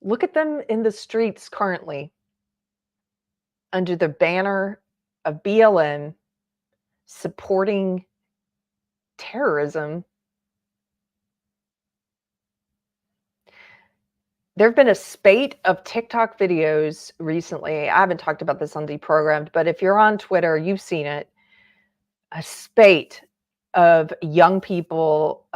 Look at them in the streets currently under the banner of BLM supporting terrorism. There have been a spate of TikTok videos recently. I haven't talked about this on Deprogrammed, but if you're on Twitter, you've seen it. A spate of young people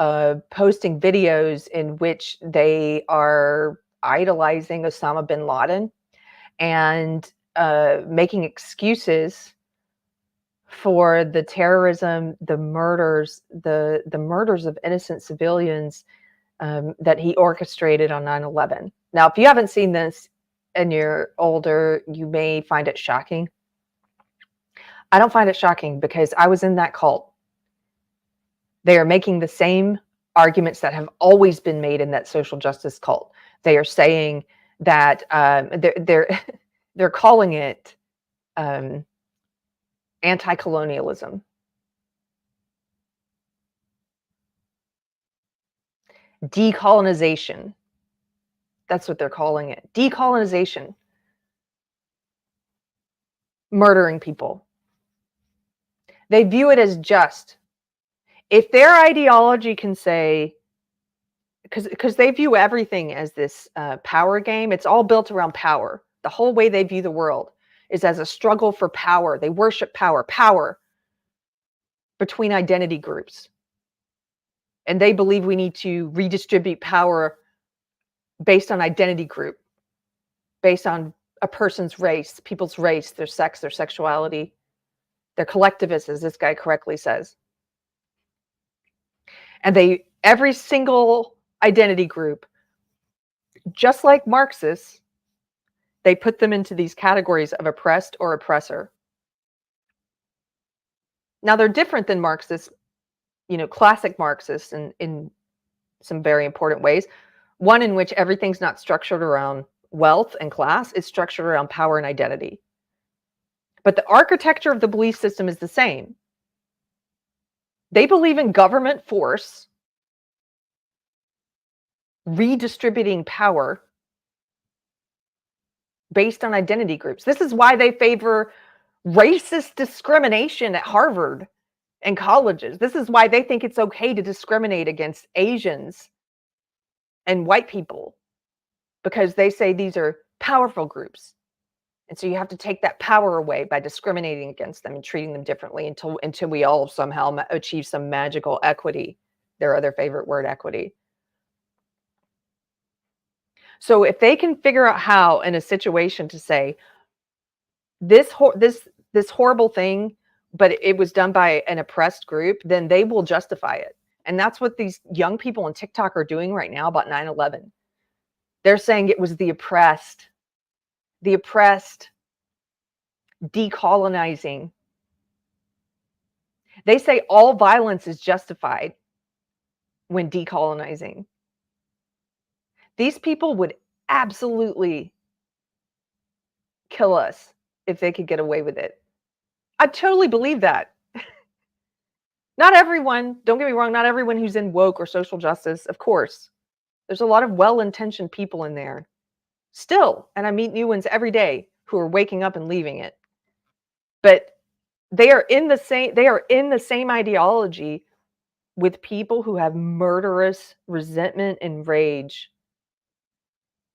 posting videos in which they are idolizing Osama bin Laden and making excuses for the terrorism, the murders, the murders of innocent civilians that he orchestrated on 9/11. Now, if you haven't seen this and you're older, you may find it shocking. I don't find it shocking because I was in that cult. They are making the same arguments that have always been made in that social justice cult. They are saying that they're calling it anti-colonialism. Decolonization. That's what they're calling it. Decolonization. Murdering people. They view it as just. If their ideology can say, because they view everything as this power game, it's all built around power. The whole way they view the world is as a struggle for power. They worship power. Power. between identity groups. And they believe we need to redistribute power based on identity group, based on a person's race, people's race, their sex, their sexuality. They're collectivists, as this guy correctly says. And every single identity group, just like Marxists, they put them into these categories of oppressed or oppressor. Now, they're different than Marxists, classic Marxists in some very important ways. One in which everything's not structured around wealth and class, it's structured around power and identity. But the architecture of the belief system is the same. They believe in government force redistributing power based on identity groups. This is why they favor racist discrimination at Harvard and colleges. This is why they think it's okay to discriminate against Asians and white people, because they say these are powerful groups. And so you have to take that power away by discriminating against them and treating them differently until we all somehow achieve some magical equity. Their other favorite word, equity. So if they can figure out how in a situation to say this horrible thing, but it was done by an oppressed group, then they will justify it. And that's what these young people on TikTok are doing right now about 9/11. They're saying it was the oppressed decolonizing. They say all violence is justified when decolonizing. These people would absolutely kill us if they could get away with it. I totally believe that. Not everyone, don't get me wrong, not everyone who's in woke or social justice, of course. There's a lot of well-intentioned people in there still, and I meet new ones every day who are waking up and leaving it. But they are in the same ideology with people who have murderous resentment and rage.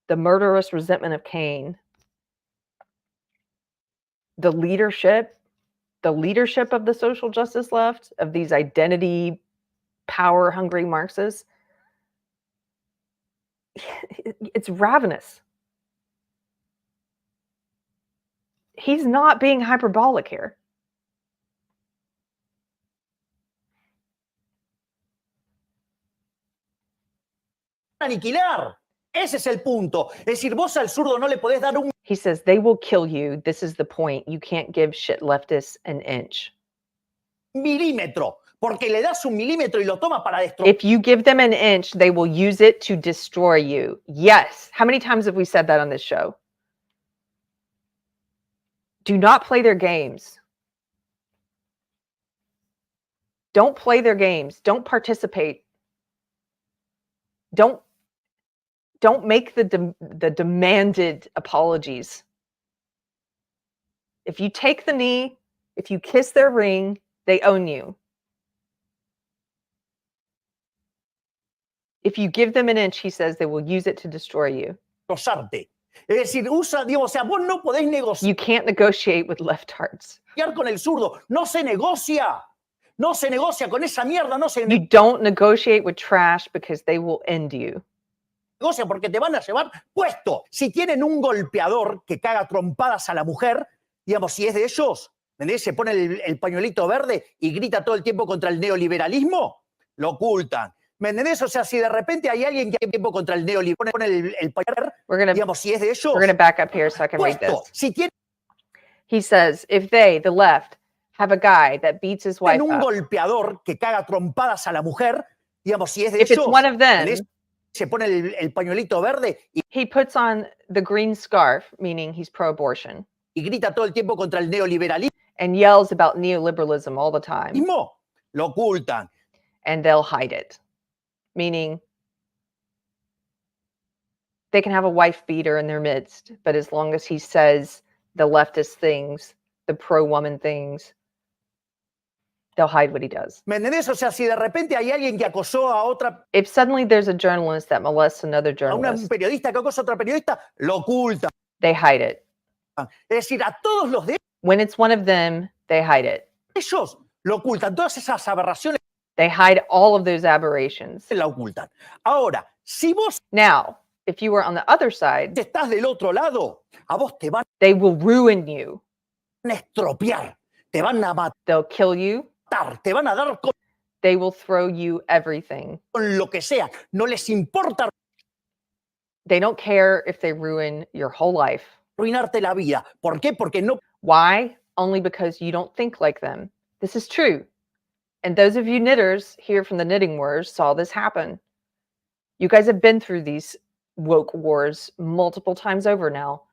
The murderous resentment of Cain. The leadership of the social justice left, of these identity, power-hungry Marxists, it's ravenous. He's not being hyperbolic here. Aniquilar. Ese es el punto. Es decir, vos al zurdo no le podés dar un... He says, they will kill you. This is the point. You can't give shit leftists an inch. milímetro, porque le das un milímetro y lo toma para destruir. If you give them an inch, they will use it to destroy you. Yes. How many times have we said that on this show? Do not play their games. Don't play their games. Don't participate. Don't make the demanded apologies. If you take the knee, if you kiss their ring, they own you. If you give them an inch, he says, they will use it to destroy you. Negociarte. Es decir, usa, digamos, o sea, vos no podés negociar You can't negotiate with leftards. con el zurdo. No se negocia. No se negocia con esa mierda. No se You don't negotiate with trash because they will end you. negocia porque te van a llevar puesto. Si tienen un golpeador que caga trompadas a la mujer, digamos, si es de ellos, ¿entendés? Se pone el pañuelito verde y grita todo el tiempo contra el neoliberalismo, lo ocultan. ¿Me entendés? O sea, si de repente hay alguien que hay tiempo contra el neoliberalismo, pone el pañuelo, digamos, si es de ellos, We're going to back up here so I can read puesto. this. Si tienen He says, if they, the left, have a guy that beats his wife un up, golpeador que caga trompadas a la mujer, digamos, si es de if it's ellos, one of them, ¿entendés? Se pone el pañuelito verde he puts on the green scarf, meaning he's pro-abortion, y grita todo el tiempo contra el neoliberalismo, and yells about neoliberalism all the time, lo ocultan. and they'll hide it, meaning they can have a wife beater in their midst, but as long as he says the leftist things, the pro-woman things, they'll hide what he does. ¿Me entendés? O sea, si de repente hay alguien que acosó a otra, If suddenly there's a journalist that molests another a un journalist, periodista que acosa a otra periodista, lo ocultan. they hide it. Es decir, a todos los de When it's one of them, they hide it. ellos Lo ocultan. Todas esas aberraciones They hide all of those aberrations. la ocultan. Ahora, si vos Now, if you were on the other side, estás del otro lado, a vos te van they will ruin you. a estropear, te van a They'll kill you. matar, te van a dar They will throw you everything. con lo que sea. No les importa They don't care if they ruin your whole life. arruinarte la vida. ¿Por qué? Porque no Why? Only because you don't think like them. This is true. And those of you knitters here from the Knitting Wars saw this happen. You guys have been through these woke wars multiple times over now,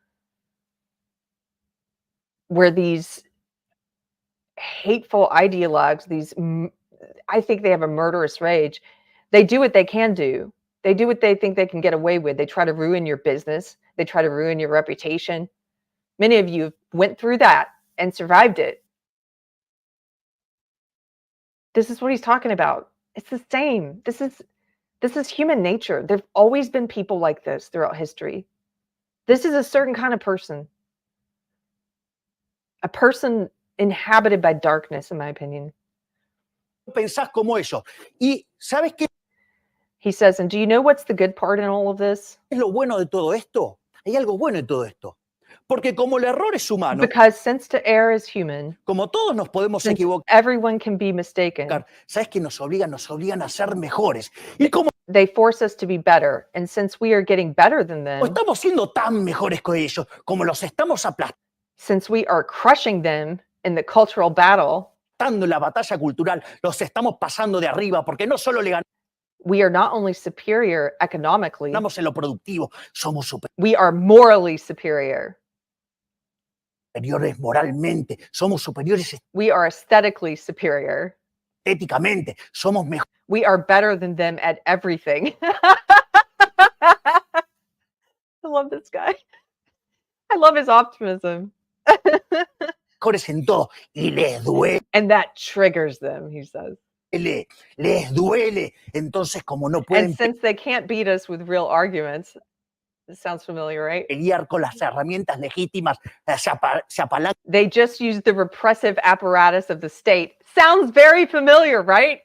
where these hateful ideologues, I think they have a murderous rage. They do what they can do. They do what they think they can get away with. They try to ruin your business. They try to ruin your reputation. Many of you went through that and survived it. This is what he's talking about. It's the same. This is human nature. There've always been people like this throughout history. This is a certain kind of person. A person inhabited by darkness, in my opinion. pensás como ellos. Y ¿sabes qué He says, and do you know what's the good part in all of this? es lo bueno de todo esto? Hay algo bueno en todo esto. Porque como el error es humano, Because since to err is human, como todos nos podemos since equivocar, everyone can be mistaken, ¿sabes qué nos obligan? Nos obligan a ser mejores. Y como they force us to be better. And since we are getting better than them, estamos siendo tan mejores que ellos, como los estamos aplastando since we are crushing them in the cultural battle, en la batalla cultural, los estamos pasando de arriba, porque no solo le we are not only superior economically, ganamos en lo productivo, somos we are morally superior. superiores moralmente, somos superiores We are aesthetically superior. estéticamente, somos mejores. We are better than them at everything. I love this guy. I love his optimism. Mejores en todo. Y les duele, And that triggers them, he says. les duele. Entonces, como no And pueden since they can't beat us with real arguments, this sounds familiar, right? pelear con las herramientas legítimas, se apalancan They just use the repressive apparatus of the state. Sounds very familiar, right?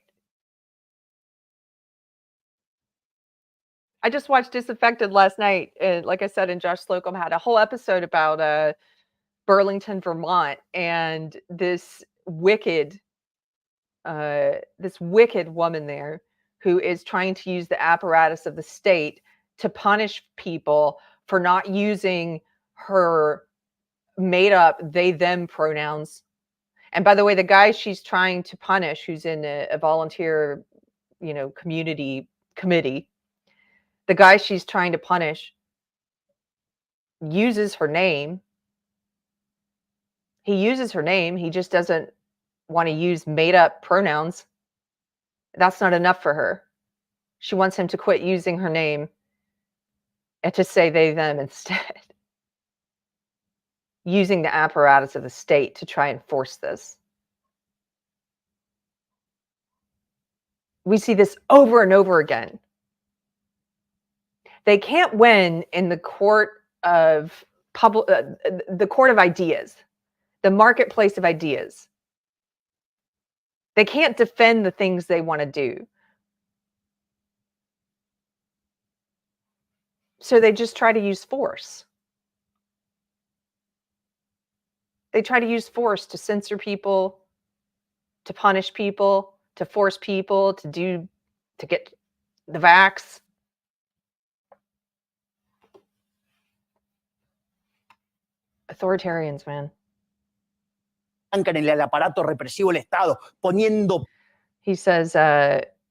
I just watched Disaffected last night. And like I said, and Josh Slocum had a whole episode about Burlington, Vermont, and this wicked woman there who is trying to use the apparatus of the state to punish people for not using her made up they them pronouns. And by the way, the guy she's trying to punish, who's in a volunteer, community committee, the guy she's trying to punish uses her name. He uses her name. He just doesn't want to use made up pronouns. That's not enough for her. She wants him to quit using her name and to say they, them instead. Using the apparatus of the state to try and force this. We see this over and over again. They can't win in the court of the court of ideas, the marketplace of ideas. They can't defend the things they want to do. So they just try to use force. They try to use force to censor people, to punish people, to force people to get the vax. Authoritarians, man. en el aparato represivo del Estado, poniendo He says,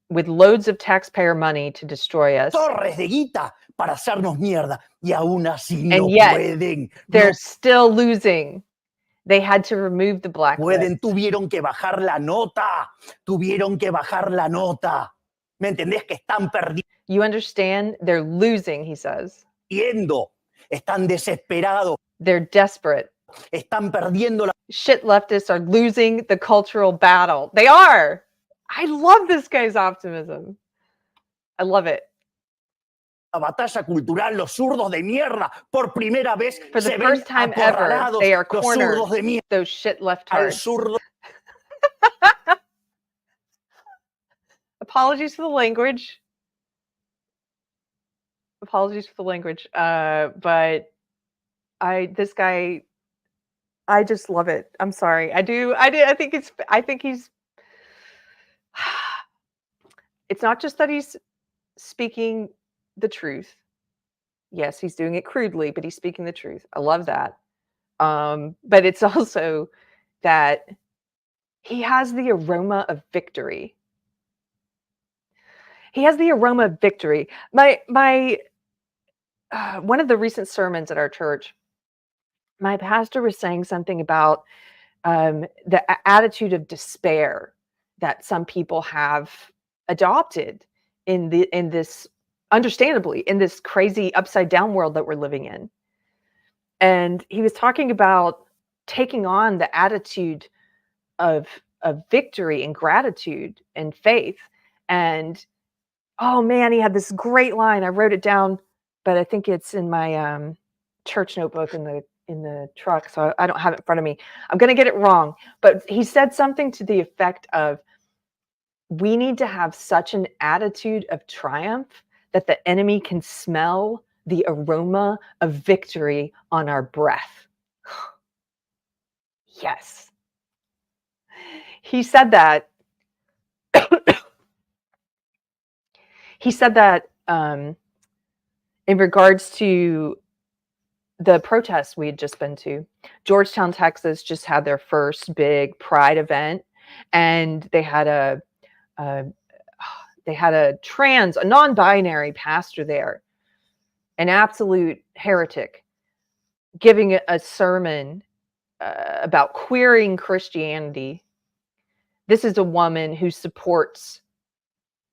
with loads of taxpayer money to destroy us. torres de guita para hacernos mierda. Y aún así no And yet, pueden. They're No still losing. They had to remove the blacklist. pueden, tuvieron que bajar la nota. Tuvieron que bajar la nota. ¿Me entendés? Que están You understand? They're losing, he says. perdiendo. Están desesperados. They're desperate. Están perdiendo la Shit leftists are losing the cultural battle. They are. I love this guy's optimism. I love it. batalla cultural. Los zurdos de mierda. Por primera vez For the se ven first time ever, acorralados they are los cornered. zurdos de mierda. Those shit Al leftards. zurdo apologies for the language. Apologies for the language. But this guy, I just love it. I'm sorry. I do. I think he's, it's not just that he's speaking the truth. Yes, he's doing it crudely, but he's speaking the truth. I love that. But it's also that he has the aroma of victory. He has the aroma of victory. My one of the recent sermons at our church, my pastor was saying something about the attitude of despair that some people have adopted in this, understandably, in this crazy upside down world that we're living in. And he was talking about taking on the attitude of victory and gratitude and faith. And oh man, he had this great line. I wrote it down, but I think it's in my church notebook in the truck, so I don't have it in front of me. I'm going to get it wrong, but he said something to the effect of, we need to have such an attitude of triumph that the enemy can smell the aroma of victory on our breath. Yes. He said that. He said that in regards to the protests we had just been to. Georgetown, Texas just had their first big pride event, and they had a non-binary pastor there, an absolute heretic, giving a sermon about queering Christianity. This is a woman who supports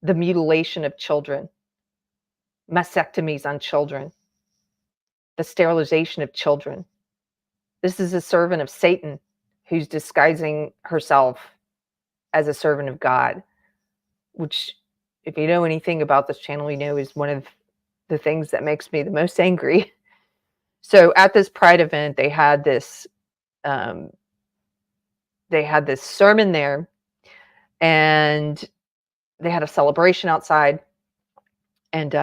the mutilation of children, mastectomies on children, the sterilization of children. This is a servant of Satan who's disguising herself as a servant of God, which, if you know anything about this channel, you know is one of the things that makes me the most angry. So at this Pride event, they had this sermon there, and they had a celebration outside, and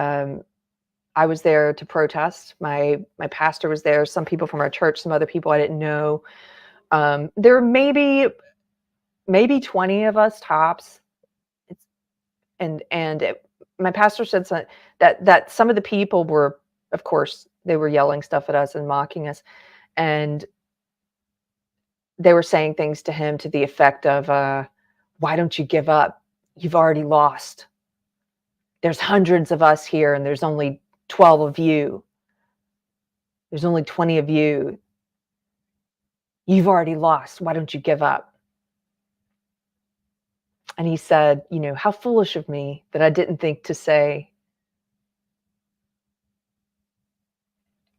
I was there to protest. My pastor was there, some people from our church, some other people I didn't know. There were maybe 20 of us tops. My pastor said that some of the people were, of course, they were yelling stuff at us and mocking us, and they were saying things to him to the effect of, why don't you give up? You've already lost. There's hundreds of us here, and there's only 12 of you. There's only 20 of you. You've already lost. Why don't you give up? And he said, how foolish of me that I didn't think to say,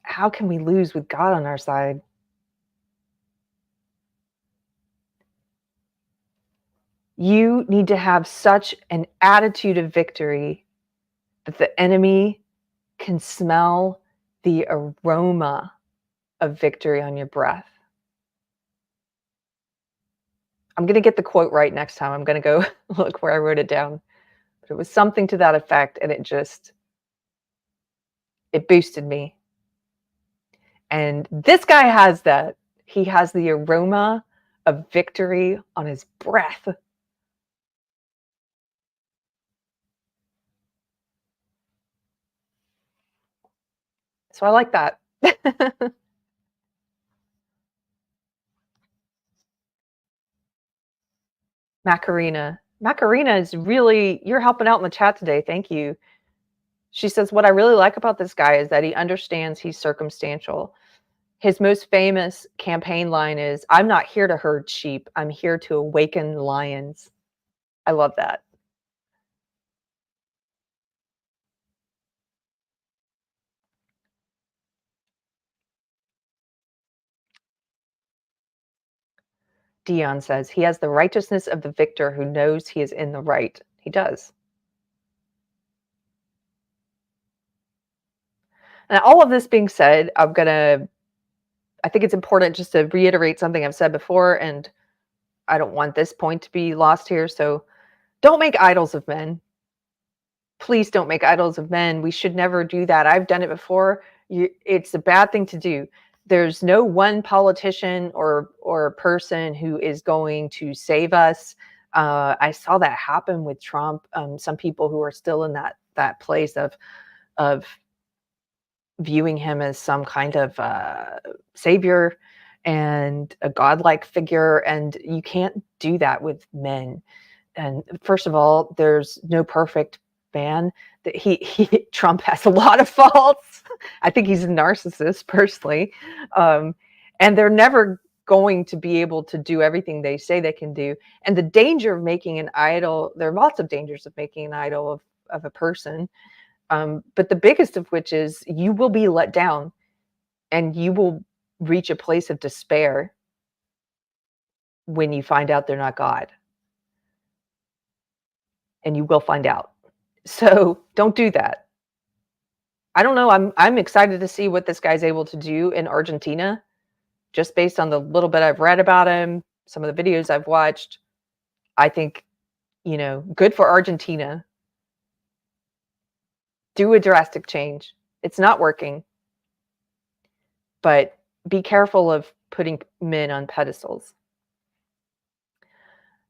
how can we lose with God on our side? You need to have such an attitude of victory that the enemy can smell the aroma of victory on your breath. I'm going to get the quote right next time. I'm going to go look where I wrote it down. But it was something to that effect, and it boosted me. And this guy has that. He has the aroma of victory on his breath. So I like that. Macarena is really, you're helping out in the chat today. Thank you. She says, what I really like about this guy is that he understands he's circumstantial. His most famous campaign line is, I'm not here to herd sheep. I'm here to awaken lions. I love that. Dion says, he has the righteousness of the victor who knows he is in the right. He does. And all of this being said, I think it's important just to reiterate something I've said before, and I don't want this point to be lost here. So Don't make idols of men. Please don't make idols of men. We should never do that. I've done it before. It's a bad thing to do. There's no one politician or person who is going to save us. I saw that happen with Trump. Some people who are still in that place of viewing him as some kind of savior and a godlike figure, and you can't do that with men. And first of all, there's no perfect man. That Trump has a lot of faults. I think he's a narcissist personally, and they're never going to be able to do everything they say they can do. And the danger of making an idol, there are lots of dangers of making an idol of a person, but the biggest of which is you will be let down, and you will reach a place of despair when you find out they're not God. And you will find out. So don't do that. I don't know. I'm excited to see what this guy's able to do in Argentina, just based on the little bit I've read about him, some of the videos I've watched. I think, good for Argentina. Do a drastic change. It's not working. But be careful of putting men on pedestals.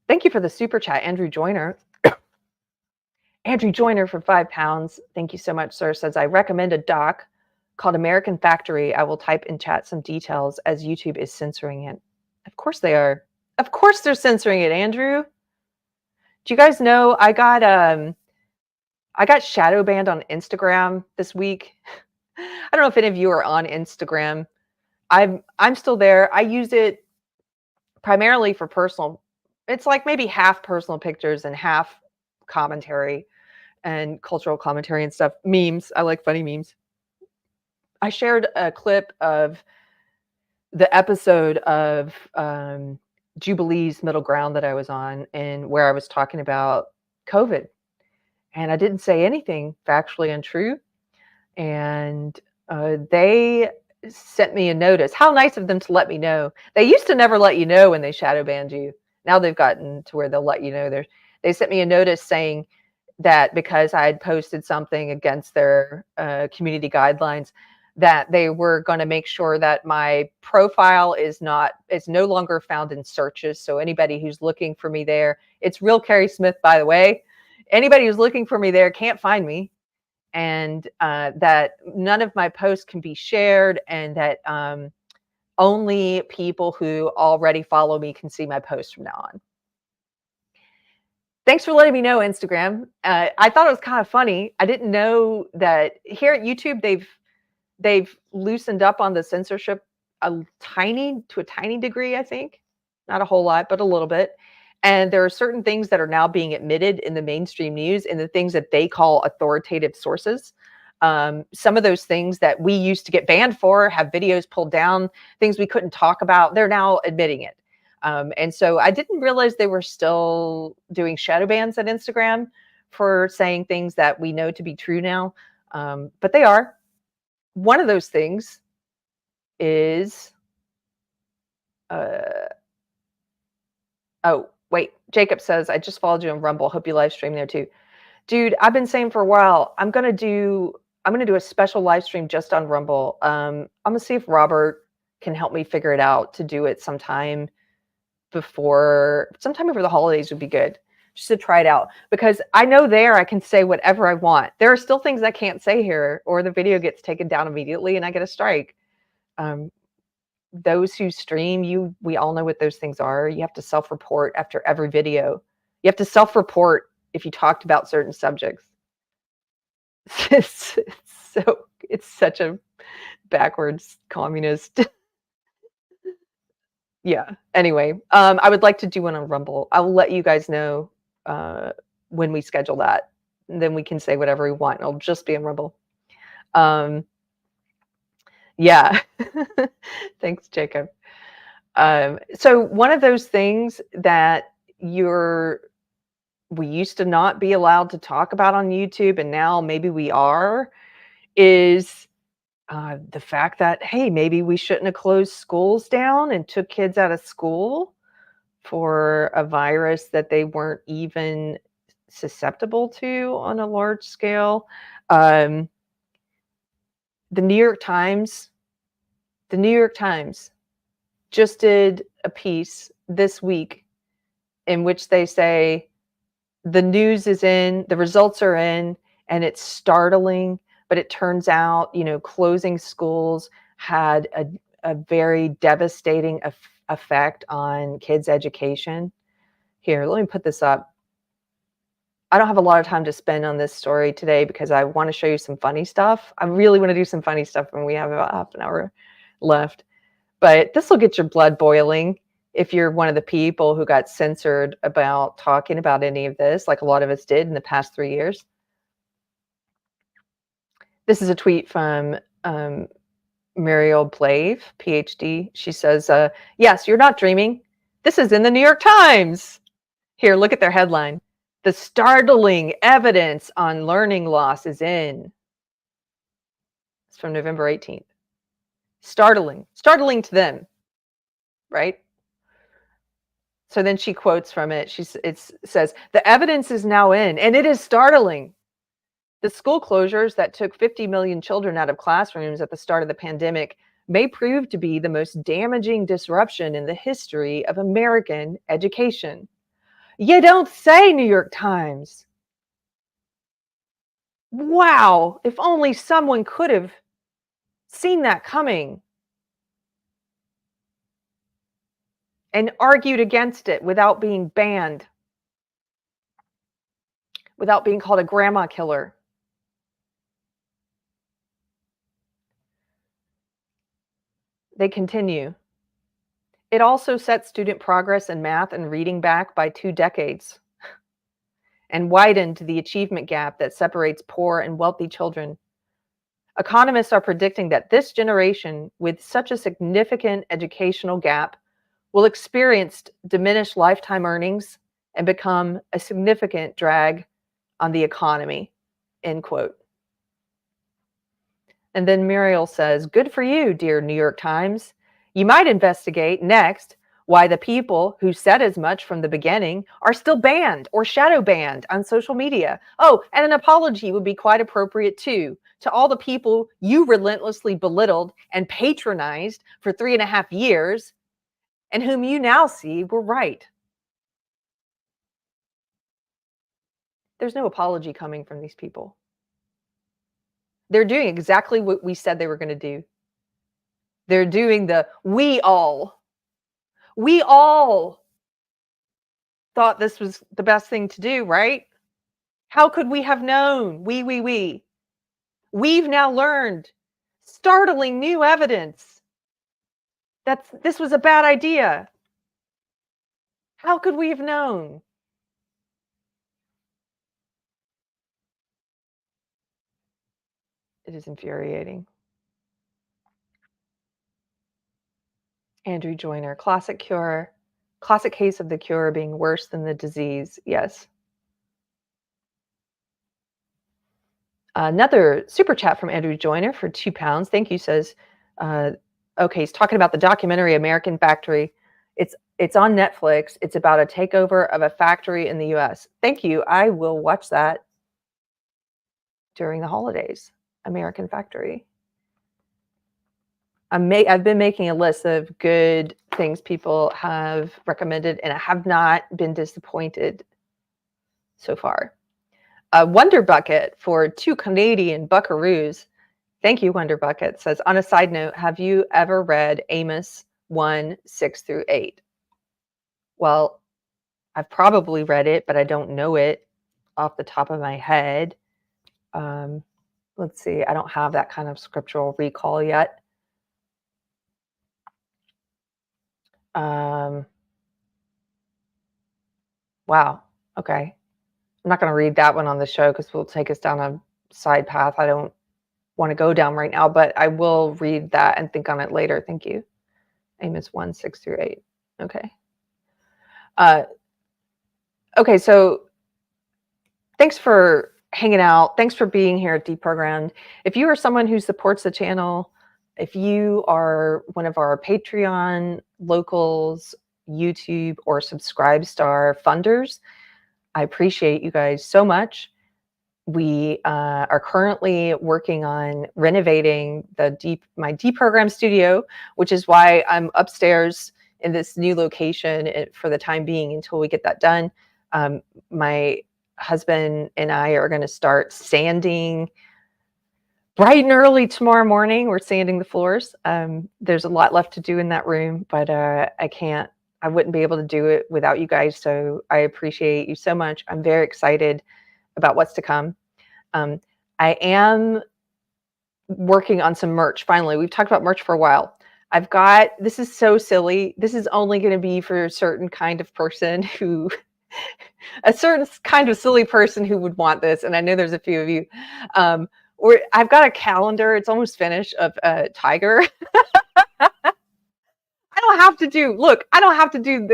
Thank you for the super chat, Andrew Joyner. Andrew Joyner for £5. Thank you so much, sir. Says, I recommend a doc called American Factory. I will type in chat some details as YouTube is censoring it. Of course they are. Of course they're censoring it, Andrew. Do you guys know I got shadow banned on Instagram this week? I don't know if any of you are on Instagram. I'm still there. I use it primarily for personal. It's like maybe half personal pictures and half commentary and cultural commentary and stuff. Memes. I like funny memes. I shared a clip of the episode of Jubilee's Middle Ground that I was on, and where I was talking about COVID. And I didn't say anything factually untrue. And they sent me a notice. How nice of them to let me know. They used to never let you know when they shadow banned you. Now they've gotten to where they'll let you know. They sent me a notice saying that because I had posted something against their community guidelines, that they were going to make sure that my profile is no longer found in searches. So anybody who's looking for me there, it's real Keri Smith, by the way. Anybody who's looking for me there can't find me, and that none of my posts can be shared, and that only people who already follow me can see my posts from now on. Thanks for letting me know, Instagram. I thought it was kind of funny. I didn't know that here at YouTube, they've loosened up on the censorship to a tiny degree, I think. Not a whole lot, but a little bit. And there are certain things that are now being admitted in the mainstream news and the things that they call authoritative sources. Some of those things that we used to get banned for, have videos pulled down, things we couldn't talk about, they're now admitting it. And so I didn't realize they were still doing shadow bans at Instagram for saying things that we know to be true now. But they are. One of those things is, oh, wait, Jacob says, I just followed you on Rumble. Hope you live stream there too. Dude, I've been saying for a while, I'm going to do a special live stream just on Rumble. I'm going to see if Robert can help me figure it out to do it sometime over the holidays would be good, just to try it out, because I know there I can say whatever I want. There are still things I can't say here, or the video gets taken down immediately and I get a strike. Those who stream, we all know what those things are. You have to self-report after every video. You have to self-report if you talked about certain subjects. It's such a backwards communist. Yeah. Anyway, I would like to do one on Rumble. I will let you guys know when we schedule that. And then we can say whatever we want. It'll just be on Rumble. Yeah. Thanks, Jacob. So one of those things that we used to not be allowed to talk about on YouTube, and now maybe we are, is the fact that, hey, maybe we shouldn't have closed schools down and took kids out of school for a virus that they weren't even susceptible to on a large scale. The New York Times just did a piece this week in which they say the news is in, the results are in, and it's startling, but it turns out, closing schools had a very devastating effect on kids' education. Here, let me put this up. I don't have a lot of time to spend on this story today because I want to show you some funny stuff. I really want to do some funny stuff, and we have about half an hour left. But this will get your blood boiling if you're one of the people who got censored about talking about any of this, like a lot of us did in the past 3 years. This is a tweet from Muriel Blave, PhD. She says, yes, you're not dreaming. This is in the New York Times. Here, look at their headline. The startling evidence on learning loss is in. It's from November 18th. Startling to them, right? So then she quotes from it. It says, the evidence is now in, and it is startling. The school closures that took 50 million children out of classrooms at the start of the pandemic may prove to be the most damaging disruption in the history of American education. You don't say, New York Times. Wow, if only someone could have seen that coming and argued against it without being banned, without being called a grandma killer. They continue. It also set student progress in math and reading back by 2 decades and widened the achievement gap that separates poor and wealthy children. Economists are predicting that this generation, with such a significant educational gap, will experience diminished lifetime earnings and become a significant drag on the economy, end quote. And then Muriel says, good for you, dear New York Times. You might investigate next why the people who said as much from the beginning are still banned or shadow banned on social media. Oh, and an apology would be quite appropriate too, to all the people you relentlessly belittled and patronized for 3.5 years and whom you now see were right. There's no apology coming from these people. They're doing exactly what we said they were going to do. They're doing we all thought this was the best thing to do, right? How could we have known? We. We've now learned startling new evidence that this was a bad idea. How could we have known? It is infuriating. Andrew Joyner, classic case of the cure being worse than the disease. Yes. Another super chat from Andrew Joyner for £2. Thank you. Says, okay, he's talking about the documentary American Factory. It's on Netflix. It's about a takeover of a factory in the US. Thank you. I will watch that during the holidays. American Factory. I've been making a list of good things people have recommended, and I have not been disappointed so far. Wonder Bucket for 2 Canadian buckaroos. Thank you, Wonder Bucket. Says, on a side note, have you ever read Amos 1, 6-8? Well, I've probably read it, but I don't know it off the top of my head. Let's see. I don't have that kind of scriptural recall yet. Wow. Okay. I'm not going to read that one on the show because we'll take us down a side path I don't want to go down right now, but I will read that and think on it later. Thank you. Amos 1, 6-8. Okay. Okay. So thanks for hanging out. Thanks for being here at Deprogrammed. If you are someone who supports the channel, if you are one of our Patreon, locals, YouTube, or Subscribe Star funders, I appreciate you guys so much. We are currently working on renovating my Deprogrammed studio, which is why I'm upstairs in this new location for the time being until we get that done. My husband and I are going to start sanding bright and early tomorrow morning. We're sanding the floors. There's a lot left to do in that room, but I wouldn't be able to do it without you guys. So I appreciate you so much. I'm very excited about what's to come. I am working on some merch. Finally, we've talked about merch for a while. This is so silly. This is only going to be for a certain kind of person a certain kind of silly person who would want this. And I know there's a few of you. I've got a calendar. It's almost finished of a tiger. I don't have to do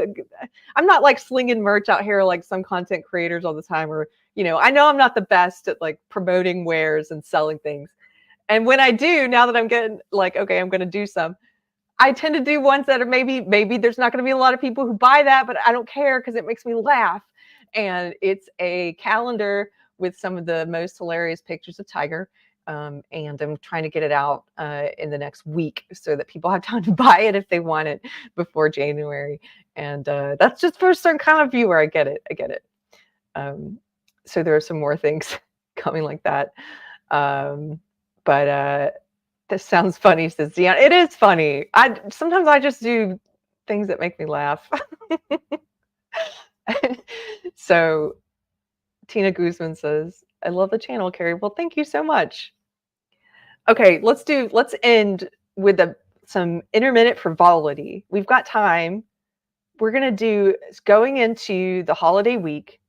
I'm not like slinging merch out here like some content creators all the time, or, I know I'm not the best at like promoting wares and selling things. And when I do, now that I'm getting like, okay, I'm going to do some, I tend to do ones that are maybe there's not going to be a lot of people who buy that, but I don't care because it makes me laugh. And it's a calendar with some of the most hilarious pictures of tiger. And I'm trying to get it out in the next week so that people have time to buy it if they want it before January. And that's just for a certain kind of viewer. I get it. So there are some more things coming like that. But this sounds funny, says Dion. It is funny. Sometimes I just do things that make me laugh. So Tina Guzman says, I love the channel, Keri. Well, thank you so much. Okay, let's end with some intermittent frivolity. We've got time. We're going into the holiday week.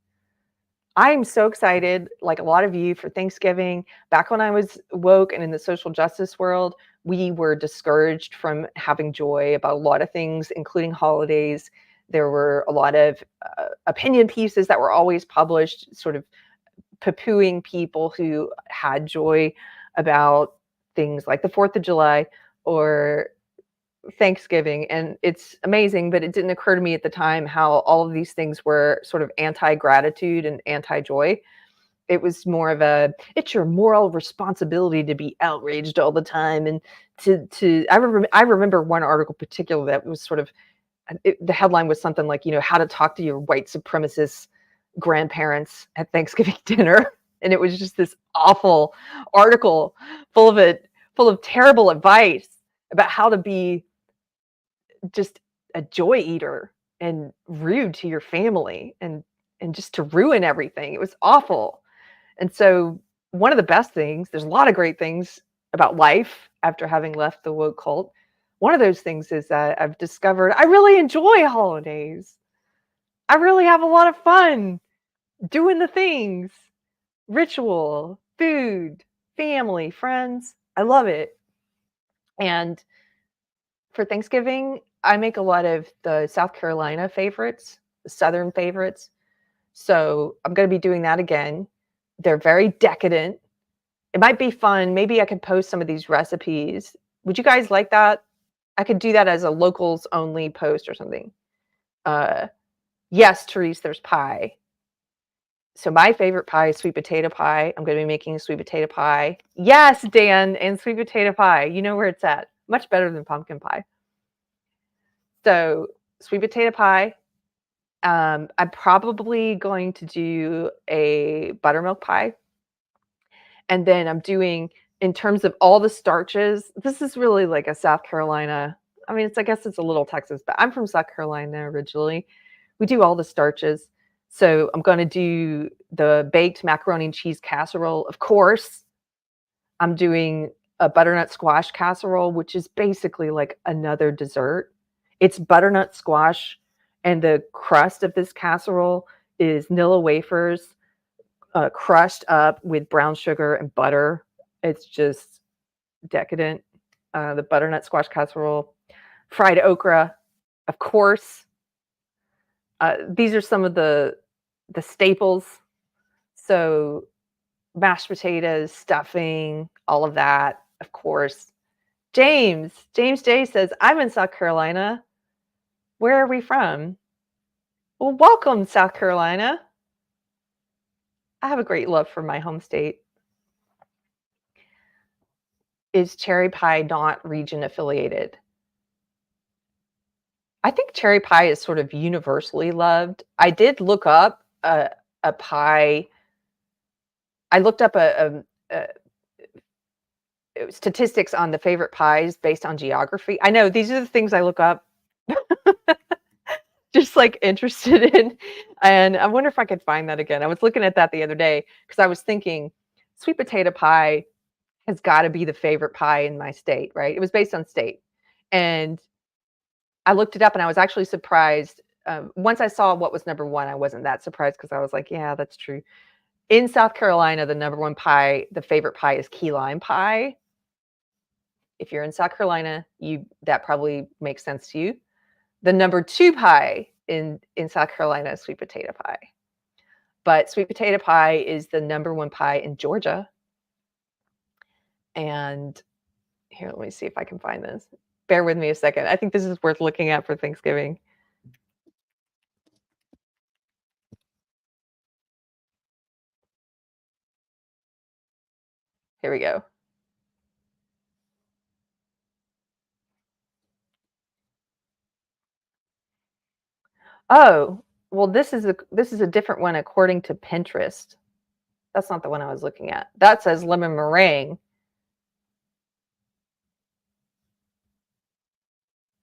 I'm so excited, like a lot of you, for Thanksgiving. Back when I was woke and in the social justice world, we were discouraged from having joy about a lot of things, including holidays. There were a lot of opinion pieces that were always published, sort of poo-pooing people who had joy about things like the 4th of July or Thanksgiving. And it's amazing, but it didn't occur to me at the time how all of these things were sort of anti-gratitude and anti-joy. It was more of it's your moral responsibility to be outraged all the time. And I remember one article particular that was sort of, the headline was something like, how to talk to your white supremacist grandparents at Thanksgiving dinner. And it was just this awful article full of terrible advice about how to be just a joy eater and rude to your family and just to ruin everything. It was awful. And so one of the best things, there's a lot of great things about life after having left the woke cult. One of those things is that I've discovered I really enjoy holidays. I really have a lot of fun doing the things, ritual, food, family, friends. I love it. And for Thanksgiving, I make a lot of the South Carolina favorites, the Southern favorites. So I'm going to be doing that again. They're very decadent. It might be fun. Maybe I could post some of these recipes. Would you guys like that? I could do that as a locals only post or something. Yes, Therese, there's pie. So my favorite pie is sweet potato pie. I'm going to be making a sweet potato pie. Yes, Dan, and sweet potato pie. You know where it's at. Much better than pumpkin pie. So sweet potato pie. I'm probably going to do a buttermilk pie. And then I'm doing, in terms of all the starches, this is really like a South Carolina. I mean, I guess it's a little Texas, but I'm from South Carolina originally. We do all the starches. So I'm going to do the baked macaroni and cheese casserole. Of course, I'm doing a butternut squash casserole, which is basically like another dessert. It's butternut squash, and the crust of this casserole is Nilla wafers crushed up with brown sugar and butter. It's just decadent. The butternut squash casserole, fried okra, of course. These are some of the staples. So mashed potatoes, stuffing, all of that, of course. James J says, I'm in South Carolina. Where are we from? Well, welcome, South Carolina. I have a great love for my home state. Is cherry pie not region affiliated? I think cherry pie is sort of universally loved. I did look up a pie. I looked up statistics on the favorite pies based on geography. I know these are the things I look up, just like interested in. And I wonder if I could find that again. I was looking at that the other day because I was thinking sweet potato pie has got to be the favorite pie in my state, right? It was based on state. And I looked it up and I was actually surprised. Once I saw what was number one, I wasn't that surprised because I was like, yeah, that's true. In South Carolina, the number one pie, the favorite pie is key lime pie. If you're in South Carolina, that probably makes sense to you. The number two pie in South Carolina is sweet potato pie. But sweet potato pie is the number one pie in Georgia. And here, let me see if I can find this. Bear with me a second. I think this is worth looking at for Thanksgiving. Here we go. Oh, well, this is a different one according to Pinterest. That's not the one I was looking at. That says lemon meringue.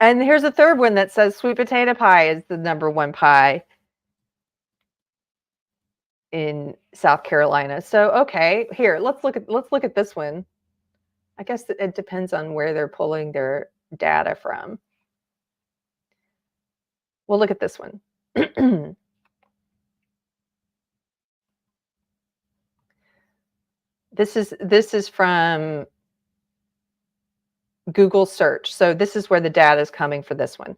And here's a third one that says sweet potato pie is the number one pie in South Carolina. So, okay, here, let's look at this one. I guess it depends on where they're pulling their data from. We'll look at this one. This is from Google search. So this is where the data is coming for this one.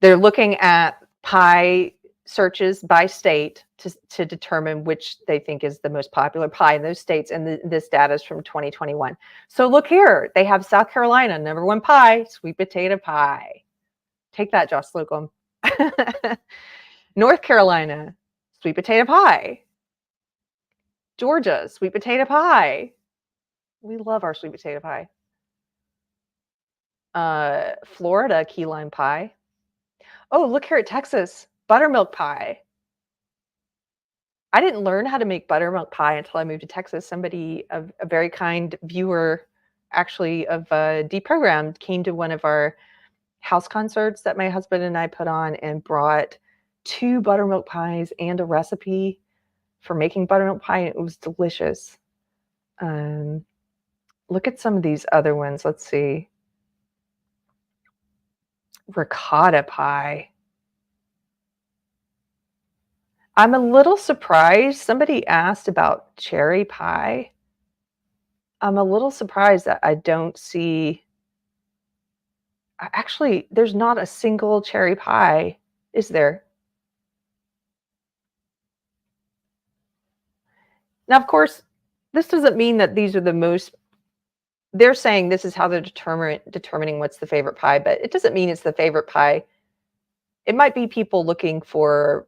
They're looking at pie searches by state to determine which they think is the most popular pie in those states. And this data is from 2021. So look here, they have South Carolina, number one pie, sweet potato pie. Take that, Josh Slocum. North Carolina, sweet potato pie. Georgia, sweet potato pie. We love our sweet potato pie. Florida, key lime pie. Oh, look here at Texas, buttermilk pie. I didn't learn how to make buttermilk pie until I moved to Texas. Somebody, a very kind viewer, actually of Deprogrammed, came to one of our house concerts that my husband and I put on and brought 2 buttermilk pies and a recipe for making buttermilk pie. It was delicious. Look at some of these other ones. Let's see. Ricotta pie. I'm a little surprised. Somebody asked about cherry pie. I'm a little surprised that I don't see. Actually, there's not a single cherry pie, is there? Now, of course, this doesn't mean that these are the most. They're saying this is how they're determining what's the favorite pie, but it doesn't mean it's the favorite pie. It might be people looking for,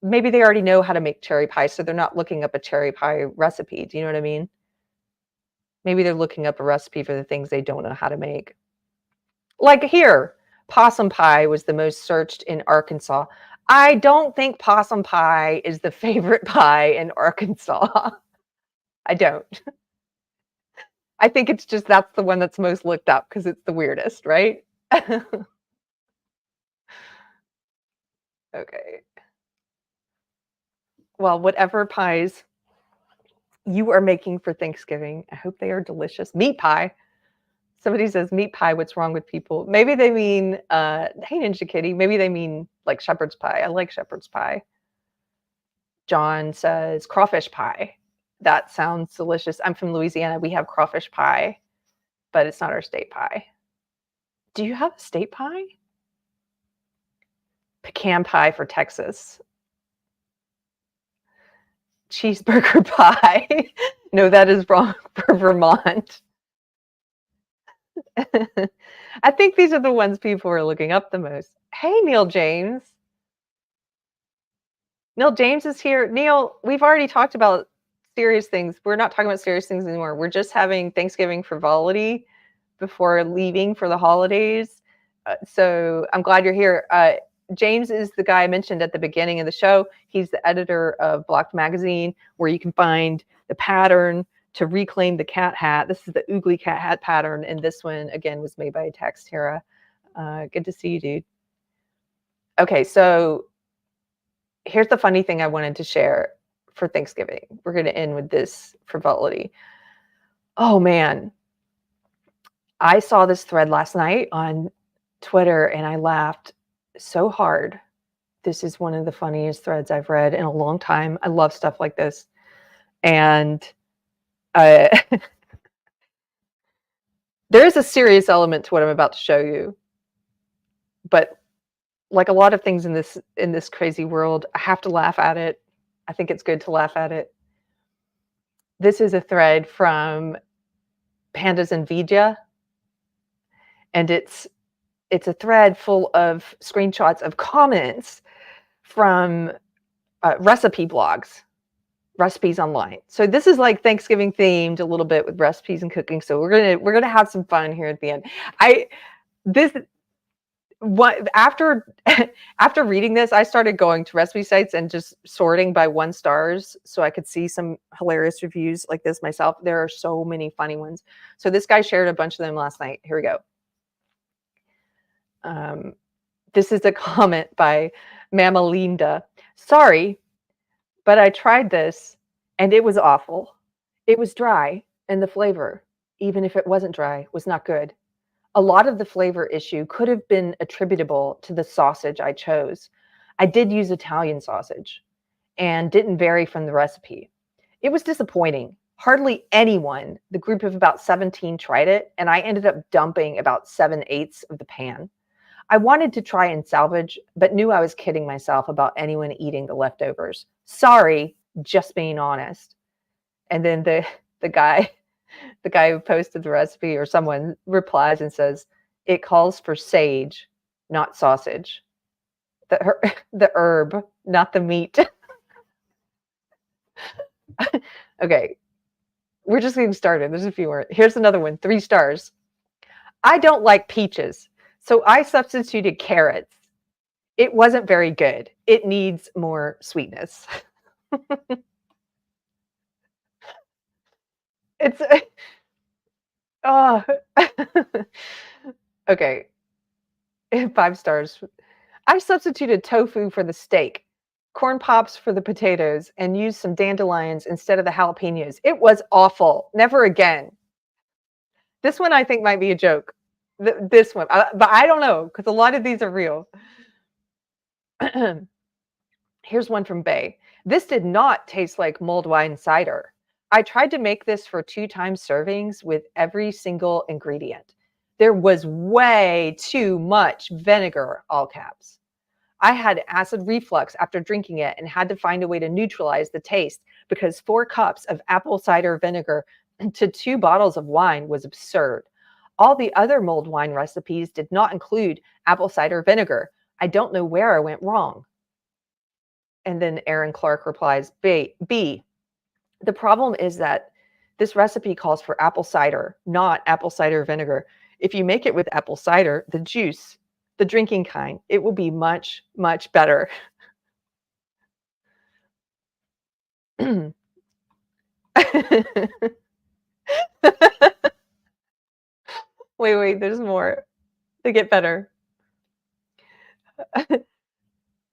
maybe they already know how to make cherry pie, so they're not looking up a cherry pie recipe. Do you know what I mean? Maybe they're looking up a recipe for the things they don't know how to make. Like here, possum pie was the most searched in Arkansas. I don't think possum pie is the favorite pie in Arkansas. I don't. I think it's just that's the one that's most looked up because it's the weirdest, right? Okay. Well, whatever pies you are making for Thanksgiving, I hope they are delicious. Meat pie. Somebody says meat pie, what's wrong with people? Maybe they mean, hey, Ninja Kitty, maybe they mean like shepherd's pie. I like shepherd's pie. John says crawfish pie. That sounds delicious. I'm from Louisiana. We have crawfish pie, but it's not our state pie. Do you have a state pie? Pecan pie for Texas. Cheeseburger pie. No, that is wrong for Vermont. I think these are the ones people are looking up the most. Hey, Neil James. Neil James is here. Neil, we've already talked about serious things. We're not talking about serious things anymore. We're just having Thanksgiving frivolity before leaving for the holidays. So I'm glad you're here. James is the guy I mentioned at the beginning of the show. He's the editor of Blocked Magazine, where you can find the pattern to reclaim the cat hat. This is the oogly cat hat pattern, and this one, again, was made by Textera. Good to see you, dude. Okay, so here's the funny thing I wanted to share for Thanksgiving. We're going to end with this frivolity. Oh, man. I saw this thread last night on Twitter, and I laughed so hard. This is one of the funniest threads I've read in a long time. I love stuff like this. And there is a serious element to what I'm about to show you. But like a lot of things in this crazy world, I have to laugh at it. I think it's good to laugh at it. This is a thread from Pandas and Vidya. And it's a thread full of screenshots of comments from recipe blogs, recipes online. So this is like Thanksgiving themed a little bit with recipes and cooking. So we're gonna have some fun here at the end. After reading this, I started going to recipe sites and just sorting by 1 stars so I could see some hilarious reviews like this myself. There are so many funny ones. So this guy shared a bunch of them last night. Here we go. This is a comment by Mama Linda. Sorry, but I tried this and it was awful. It was dry and the flavor, even if it wasn't dry, was not good. A lot of the flavor issue could have been attributable to the sausage I chose. I did use Italian sausage and didn't vary from the recipe. It was disappointing. Hardly anyone, the group of about 17, tried it, and I ended up dumping about 7/8 of the pan. I wanted to try and salvage, but knew I was kidding myself about anyone eating the leftovers. Sorry, just being honest. And then the guy who posted the recipe, or someone, replies and says, it calls for sage, not sausage. The herb, not the meat. Okay, we're just getting started. There's a few more. Here's another one, 3 stars. I don't like peaches, so I substituted carrots. It wasn't very good. It needs more sweetness. It's oh. Okay. 5 stars. I substituted tofu for the steak, corn pops for the potatoes, and used some dandelions instead of the jalapenos. It was awful. Never again. This one I think might be a joke. This one, but I don't know, because a lot of these are real. Here's one from Bay. This did not taste like mulled wine cider. I tried to make this for 2 times servings with every single ingredient. There was way too much vinegar, all caps. I had acid reflux after drinking it and had to find a way to neutralize the taste because 4 cups of apple cider vinegar to 2 bottles of wine was absurd. All the other mulled wine recipes did not include apple cider vinegar. I don't know where I went wrong. And then Aaron Clark replies, B, the problem is that this recipe calls for apple cider, not apple cider vinegar. If you make it with apple cider, the juice, the drinking kind, it will be much, much better. Wait, there's more. They get better.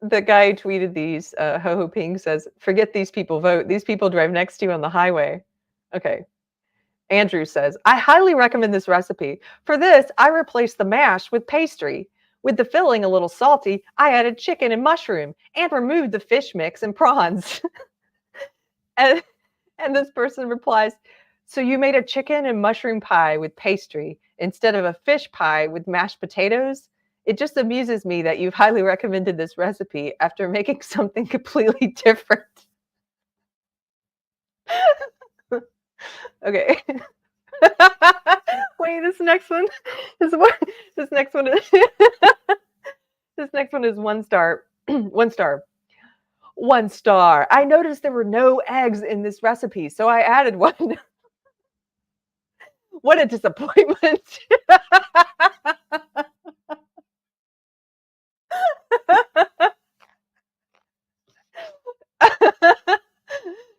The guy who tweeted these, Ho Ping, says, forget these people, vote. These people drive next to you on the highway. Okay. Andrew says, I highly recommend this recipe. For this, I replaced the mash with pastry. With the filling a little salty, I added chicken and mushroom and removed the fish mix and prawns. and this person replies, so you made a chicken and mushroom pie with pastry instead of a fish pie with mashed potatoes? It just amuses me that you've highly recommended this recipe after making something completely different. Okay. Wait, this next one is 1 star. 1 star. 1 star. I noticed there were no eggs in this recipe, so I added one. What a disappointment.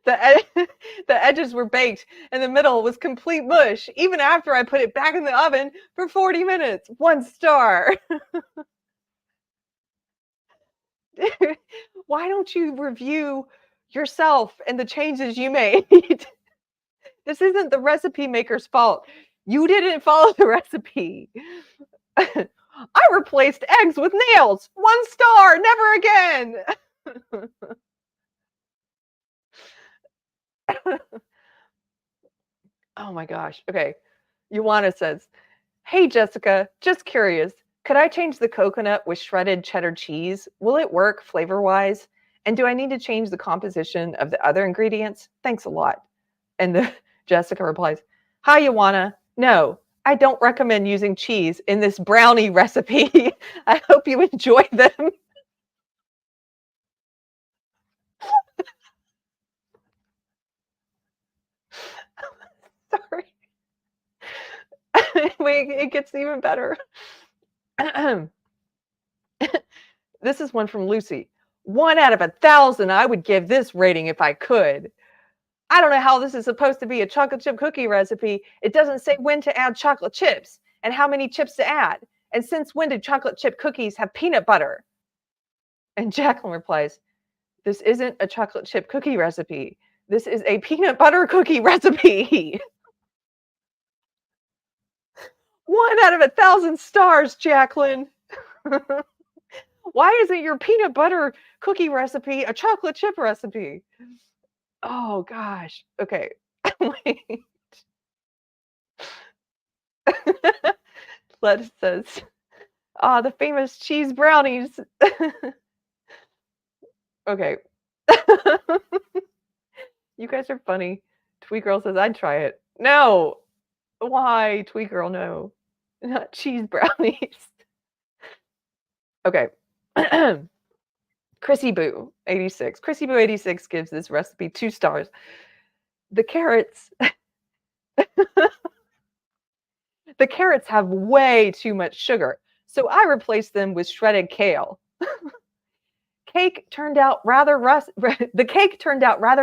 the edges were baked and the middle was complete mush, even after I put it back in the oven for 40 minutes. 1 star. Why don't you review yourself and the changes you made? This isn't the recipe maker's fault. You didn't follow the recipe. I replaced eggs with nails. 1 star. Never again. Oh my gosh. Okay. Ioana says, hey, Jessica, just curious. Could I change the coconut with shredded cheddar cheese? Will it work flavor-wise? And do I need to change the composition of the other ingredients? Thanks a lot. And Jessica replies, hi, Ioana. No, I don't recommend using cheese in this brownie recipe. I hope you enjoy them. Sorry. Wait, it gets even better. This is one from Lucy. 1 out of 1,000, I would give this rating if I could. I don't know how this is supposed to be a chocolate chip cookie recipe. It doesn't say when to add chocolate chips and how many chips to add. And since when did chocolate chip cookies have peanut butter? And Jacqueline replies, this isn't a chocolate chip cookie recipe. This is a peanut butter cookie recipe. 1 out of 1,000 stars, Jacqueline. Why isn't your peanut butter cookie recipe a chocolate chip recipe? Oh, gosh. Okay. Wait. Lettuce says, the famous cheese brownies. Okay. You guys are funny. Tweet Girl says, I'd try it. No. Why, Tweet Girl? No. Not cheese brownies. Okay. Chrissy Boo 86. Chrissy Boo 86 gives this recipe 2 stars. The carrots the carrots have way too much sugar, so I replaced them with shredded kale. The cake turned out rather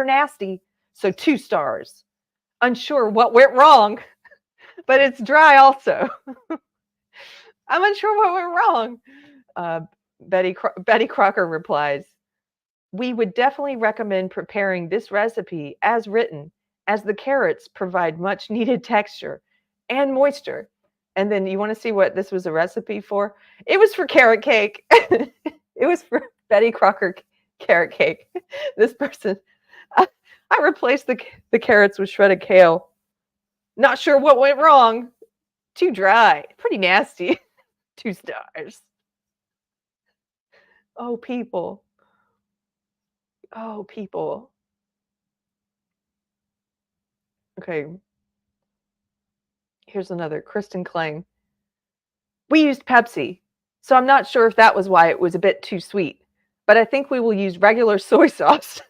nasty, so 2 stars. Unsure what went wrong, but it's dry also. I'm unsure what went wrong. Betty Crocker replies, we would definitely recommend preparing this recipe as written, as the carrots provide much needed texture and moisture. And then you want to see what this was a recipe for? It was for carrot cake. It was for Betty Crocker carrot cake. This person, I replaced the carrots with shredded kale. Not sure what went wrong. Too dry. Pretty nasty. 2 stars. Oh, people. Oh, people. Okay. Here's another. Kristen Klang. We used Pepsi, so I'm not sure if that was why it was a bit too sweet, but I think we will use regular soy sauce.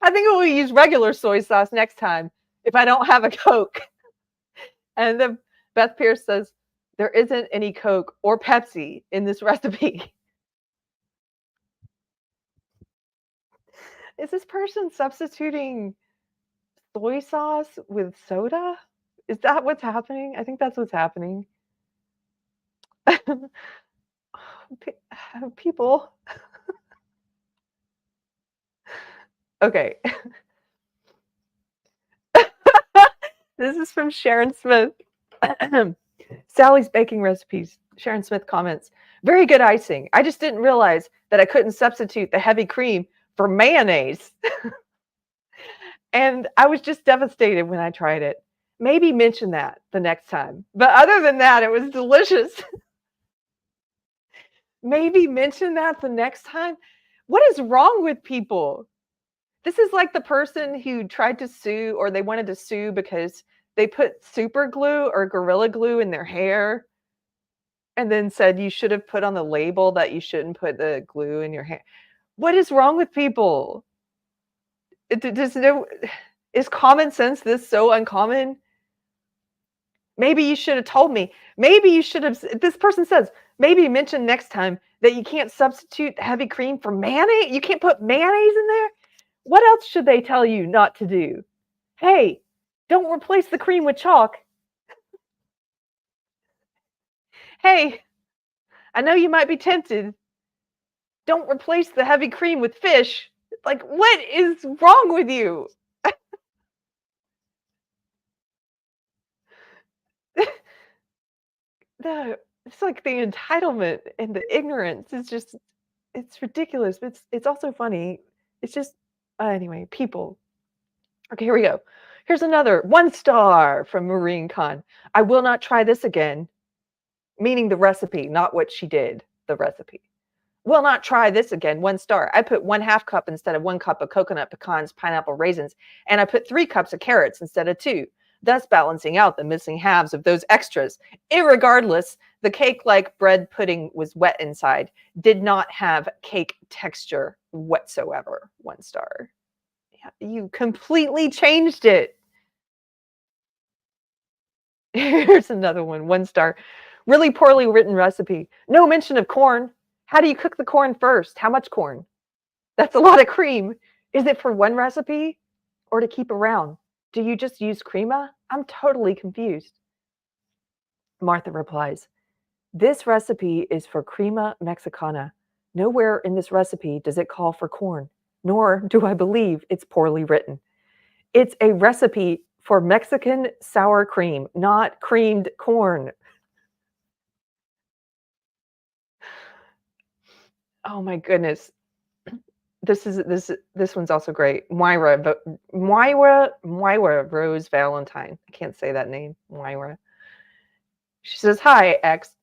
I think we will use regular soy sauce next time if I don't have a Coke. And then Beth Pierce says, there isn't any Coke or Pepsi in this recipe. Is this person substituting soy sauce with soda? Is that what's happening? I think that's what's happening. People. Okay. This is from Sharon Smith. Sally's baking recipes. Sharon Smith comments, very good icing. I just didn't realize that I couldn't substitute the heavy cream for mayonnaise. And I was just devastated when I tried it. Maybe mention that the next time. But other than that, it was delicious. Maybe mention that the next time. What is wrong with people? This is like the person who tried to sue, or they wanted to sue because they put super glue or Gorilla Glue in their hair and then said you should have put on the label that you shouldn't put the glue in your hair. What is wrong with people? Is common sense this so uncommon? Maybe you should have told me. Maybe you should have, this person says, maybe mention next time that you can't substitute heavy cream for mayonnaise. You can't put mayonnaise in there. What else should they tell you not to do? Hey, don't replace the cream with chalk. Hey, I know you might be tempted. Don't replace the heavy cream with fish. Like, what is wrong with you? It's like the entitlement and the ignorance is just, it's ridiculous. But it's also funny. It's just, anyway, people. Okay, here we go. Here's another 1 star from Marine Khan. I will not try this again. Meaning the recipe, not what she did, the recipe. Will not try this again. 1 star. I put 1/2 cup instead of 1 cup of coconut, pecans, pineapple, raisins, and I put 3 cups of carrots instead of 2, thus balancing out the missing halves of those extras. Irregardless, the cake-like bread pudding was wet inside, did not have cake texture whatsoever. 1 star. Yeah, you completely changed it. Here's another one. 1 star. Really poorly written recipe. No mention of corn. How do you cook the corn first? How much corn? That's a lot of cream. Is it for one recipe or to keep around? Do you just use crema? I'm totally confused. Martha replies, this recipe is for crema mexicana. Nowhere in this recipe does it call for corn, nor do I believe it's poorly written. It's a recipe for Mexican sour cream, not creamed corn. Oh my goodness. This one's also great. Moira Rose Valentine. I can't say that name. Moira. She says, "Hi, X.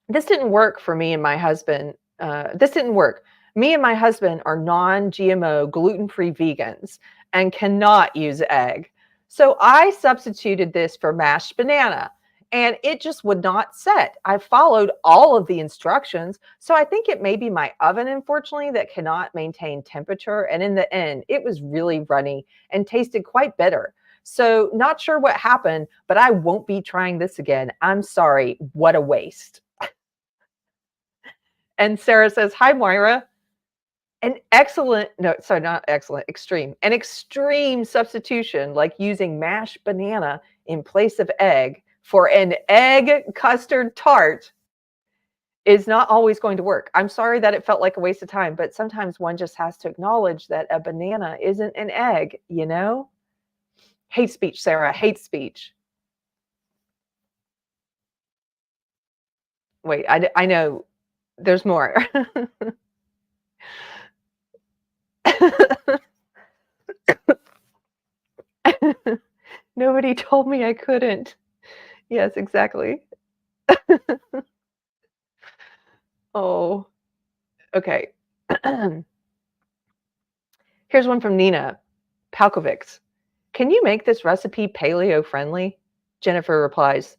This didn't work for me and my husband. This didn't work. Me and my husband are non-GMO, gluten-free vegans and cannot use egg. So I substituted this for mashed banana. And it just would not set. I followed all of the instructions. So I think it may be my oven, unfortunately, that cannot maintain temperature. And in the end, it was really runny and tasted quite bitter. So not sure what happened, but I won't be trying this again. I'm sorry. What a waste." And Sarah says, "Hi, Moira. An extreme substitution, like using mashed banana in place of egg for an egg custard tart, is not always going to work. I'm sorry that it felt like a waste of time, but sometimes one just has to acknowledge that a banana isn't an egg, you know?" Hate speech, Sarah, hate speech. Wait, I know there's more. Nobody told me I couldn't. Yes, exactly. Oh, okay. Here's one from Nina Palkovics. Can you make this recipe paleo friendly? Jennifer replies,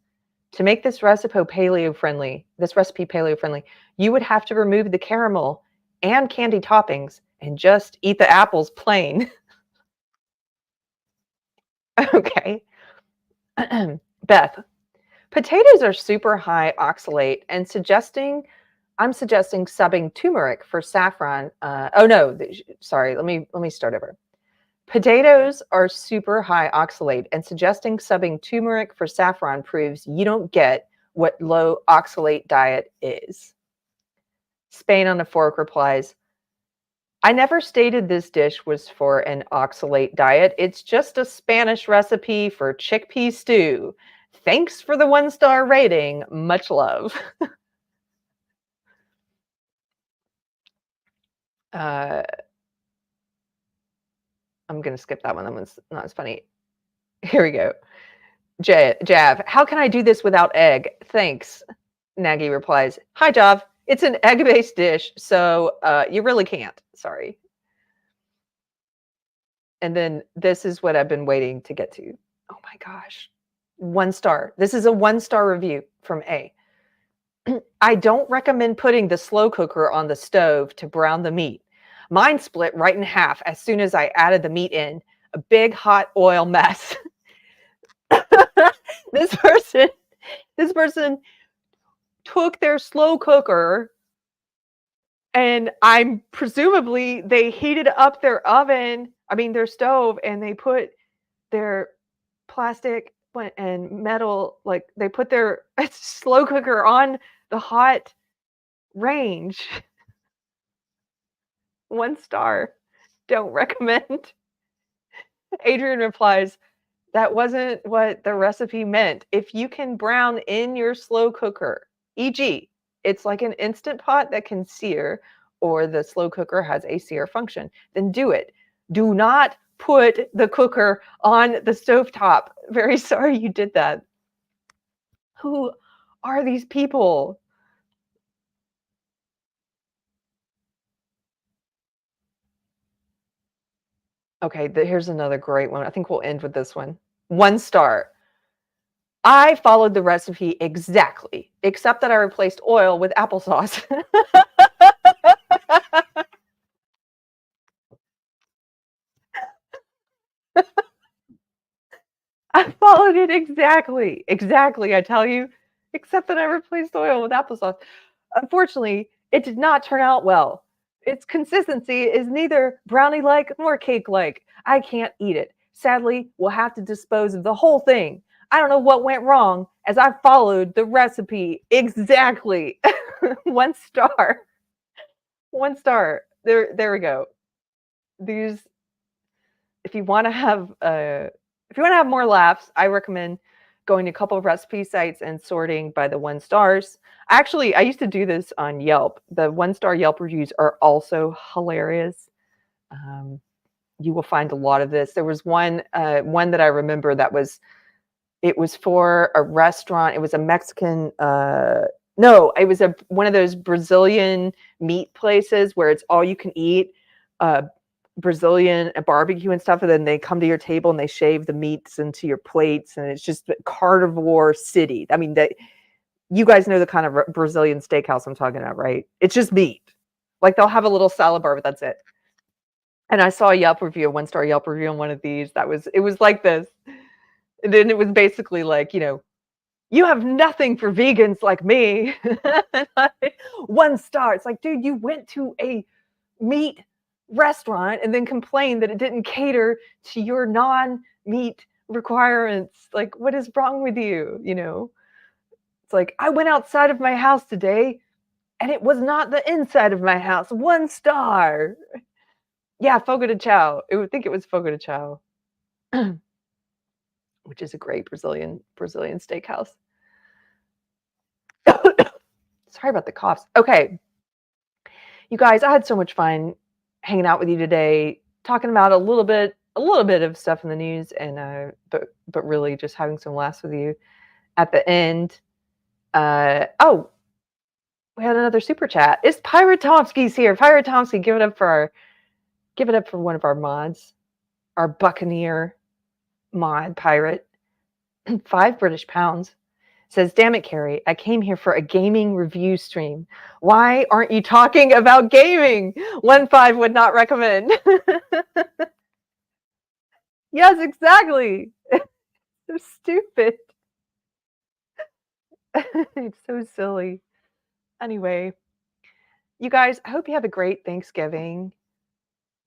to make this recipe paleo friendly, you would have to remove the caramel and candy toppings and just eat the apples plain. Okay. Beth, potatoes are super high oxalate and I'm suggesting subbing turmeric for saffron. Sorry, let me start over. Potatoes are super high oxalate, and suggesting subbing turmeric for saffron proves you don't get what low oxalate diet is. Spain on a Fork replies, I never stated this dish was for an oxalate diet. It's just a Spanish recipe for chickpea stew. Thanks for the 1-star rating. Much love. I'm going to skip that one. That one's not as funny. Here we go. Jav, how can I do this without egg? Thanks. Nagy replies, hi, Jav. It's an egg-based dish, so you really can't. Sorry. And then this is what I've been waiting to get to. Oh my gosh. 1 star. This is a 1-star review from A. I don't recommend putting the slow cooker on the stove to brown the meat. Mine split right in half as soon as I added the meat in. A big hot oil mess. This person took their slow cooker, and I'm presumably they heated up their their stove, and they put their plastic and metal, like they put their slow cooker on the hot range. 1 star. Don't recommend. Adrian replies, that wasn't what the recipe meant. If you can brown in your slow cooker, e.g., it's like an instant pot that can sear, or the slow cooker has a sear function, then do it. Do not put the cooker on the stovetop. Very sorry you did that. Who are these people? Okay, here's another great one. I think we'll end with this one. 1 star. I followed the recipe exactly, except that I replaced oil with applesauce. I followed it exactly, I tell you, except that I replaced oil with applesauce. Unfortunately, it did not turn out well. Its consistency is neither brownie-like nor cake-like. I can't eat it. Sadly, we'll have to dispose of the whole thing. I don't know what went wrong, as I followed the recipe exactly. 1 star. 1 star. There we go. These, if you want to have more laughs, I recommend going to a couple of recipe sites and sorting by the 1 stars. Actually, I used to do this on Yelp. The 1 star Yelp reviews are also hilarious. You will find a lot of this. There was one that I remember it was for a restaurant. It was a Mexican, no, it was one of those Brazilian meat places where it's all you can eat, Brazilian barbecue and stuff. And then they come to your table and they shave the meats into your plates. And it's just a carnivore city. I mean, you guys know the kind of Brazilian steakhouse I'm talking about, right? It's just meat. Like they'll have a little salad bar, but that's it. And I saw a 1 star Yelp review on one of these. It was like this. And then it was basically like, you have nothing for vegans like me. 1 star. It's like, dude, you went to a meat restaurant and then complained that it didn't cater to your non-meat requirements. Like, what is wrong with you? It's like, I went outside of my house today and it was not the inside of my house. 1 star. Yeah, Fogo de Chao. I would think it was Fogo de Chao. Which is a great Brazilian steakhouse. Sorry about the coughs. Okay. You guys, I had so much fun hanging out with you today, talking about a little bit of stuff in the news, and but really just having some laughs with you at the end. Oh, we had another super chat. It's Pirate Tomsky's here. Pirate Tomsky, give it up for one of our mods, our Buccaneer mod pirate. 5 British pounds. Says, damn it, Keri, I came here for a gaming review stream. Why aren't you talking about gaming? 1.5 would not recommend. Yes, exactly. So stupid. It's so silly. Anyway, you guys, I hope you have a great Thanksgiving.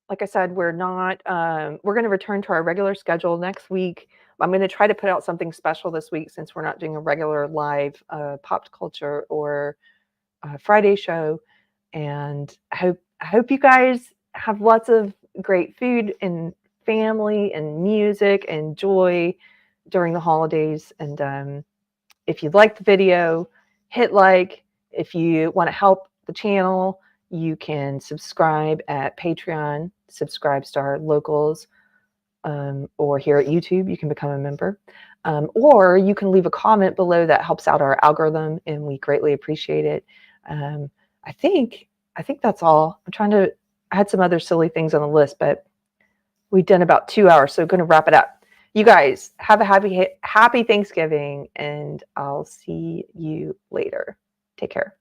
Like I said, we're going to return to our regular schedule next week. I'm going to try to put out something special this week since we're not doing a regular live pop culture or Friday show. And I hope you guys have lots of great food and family and music and joy during the holidays. And if you like the video, hit like. If you want to help the channel, you can subscribe at Patreon, Subscribe Star Locals, or here at YouTube, you can become a member. Or you can leave a comment below. That helps out our algorithm, and we greatly appreciate it. I think that's all. I had some other silly things on the list, but we've done about 2 hours, so I'm going to wrap it up. You guys have a happy Thanksgiving, and I'll see you later. Take care.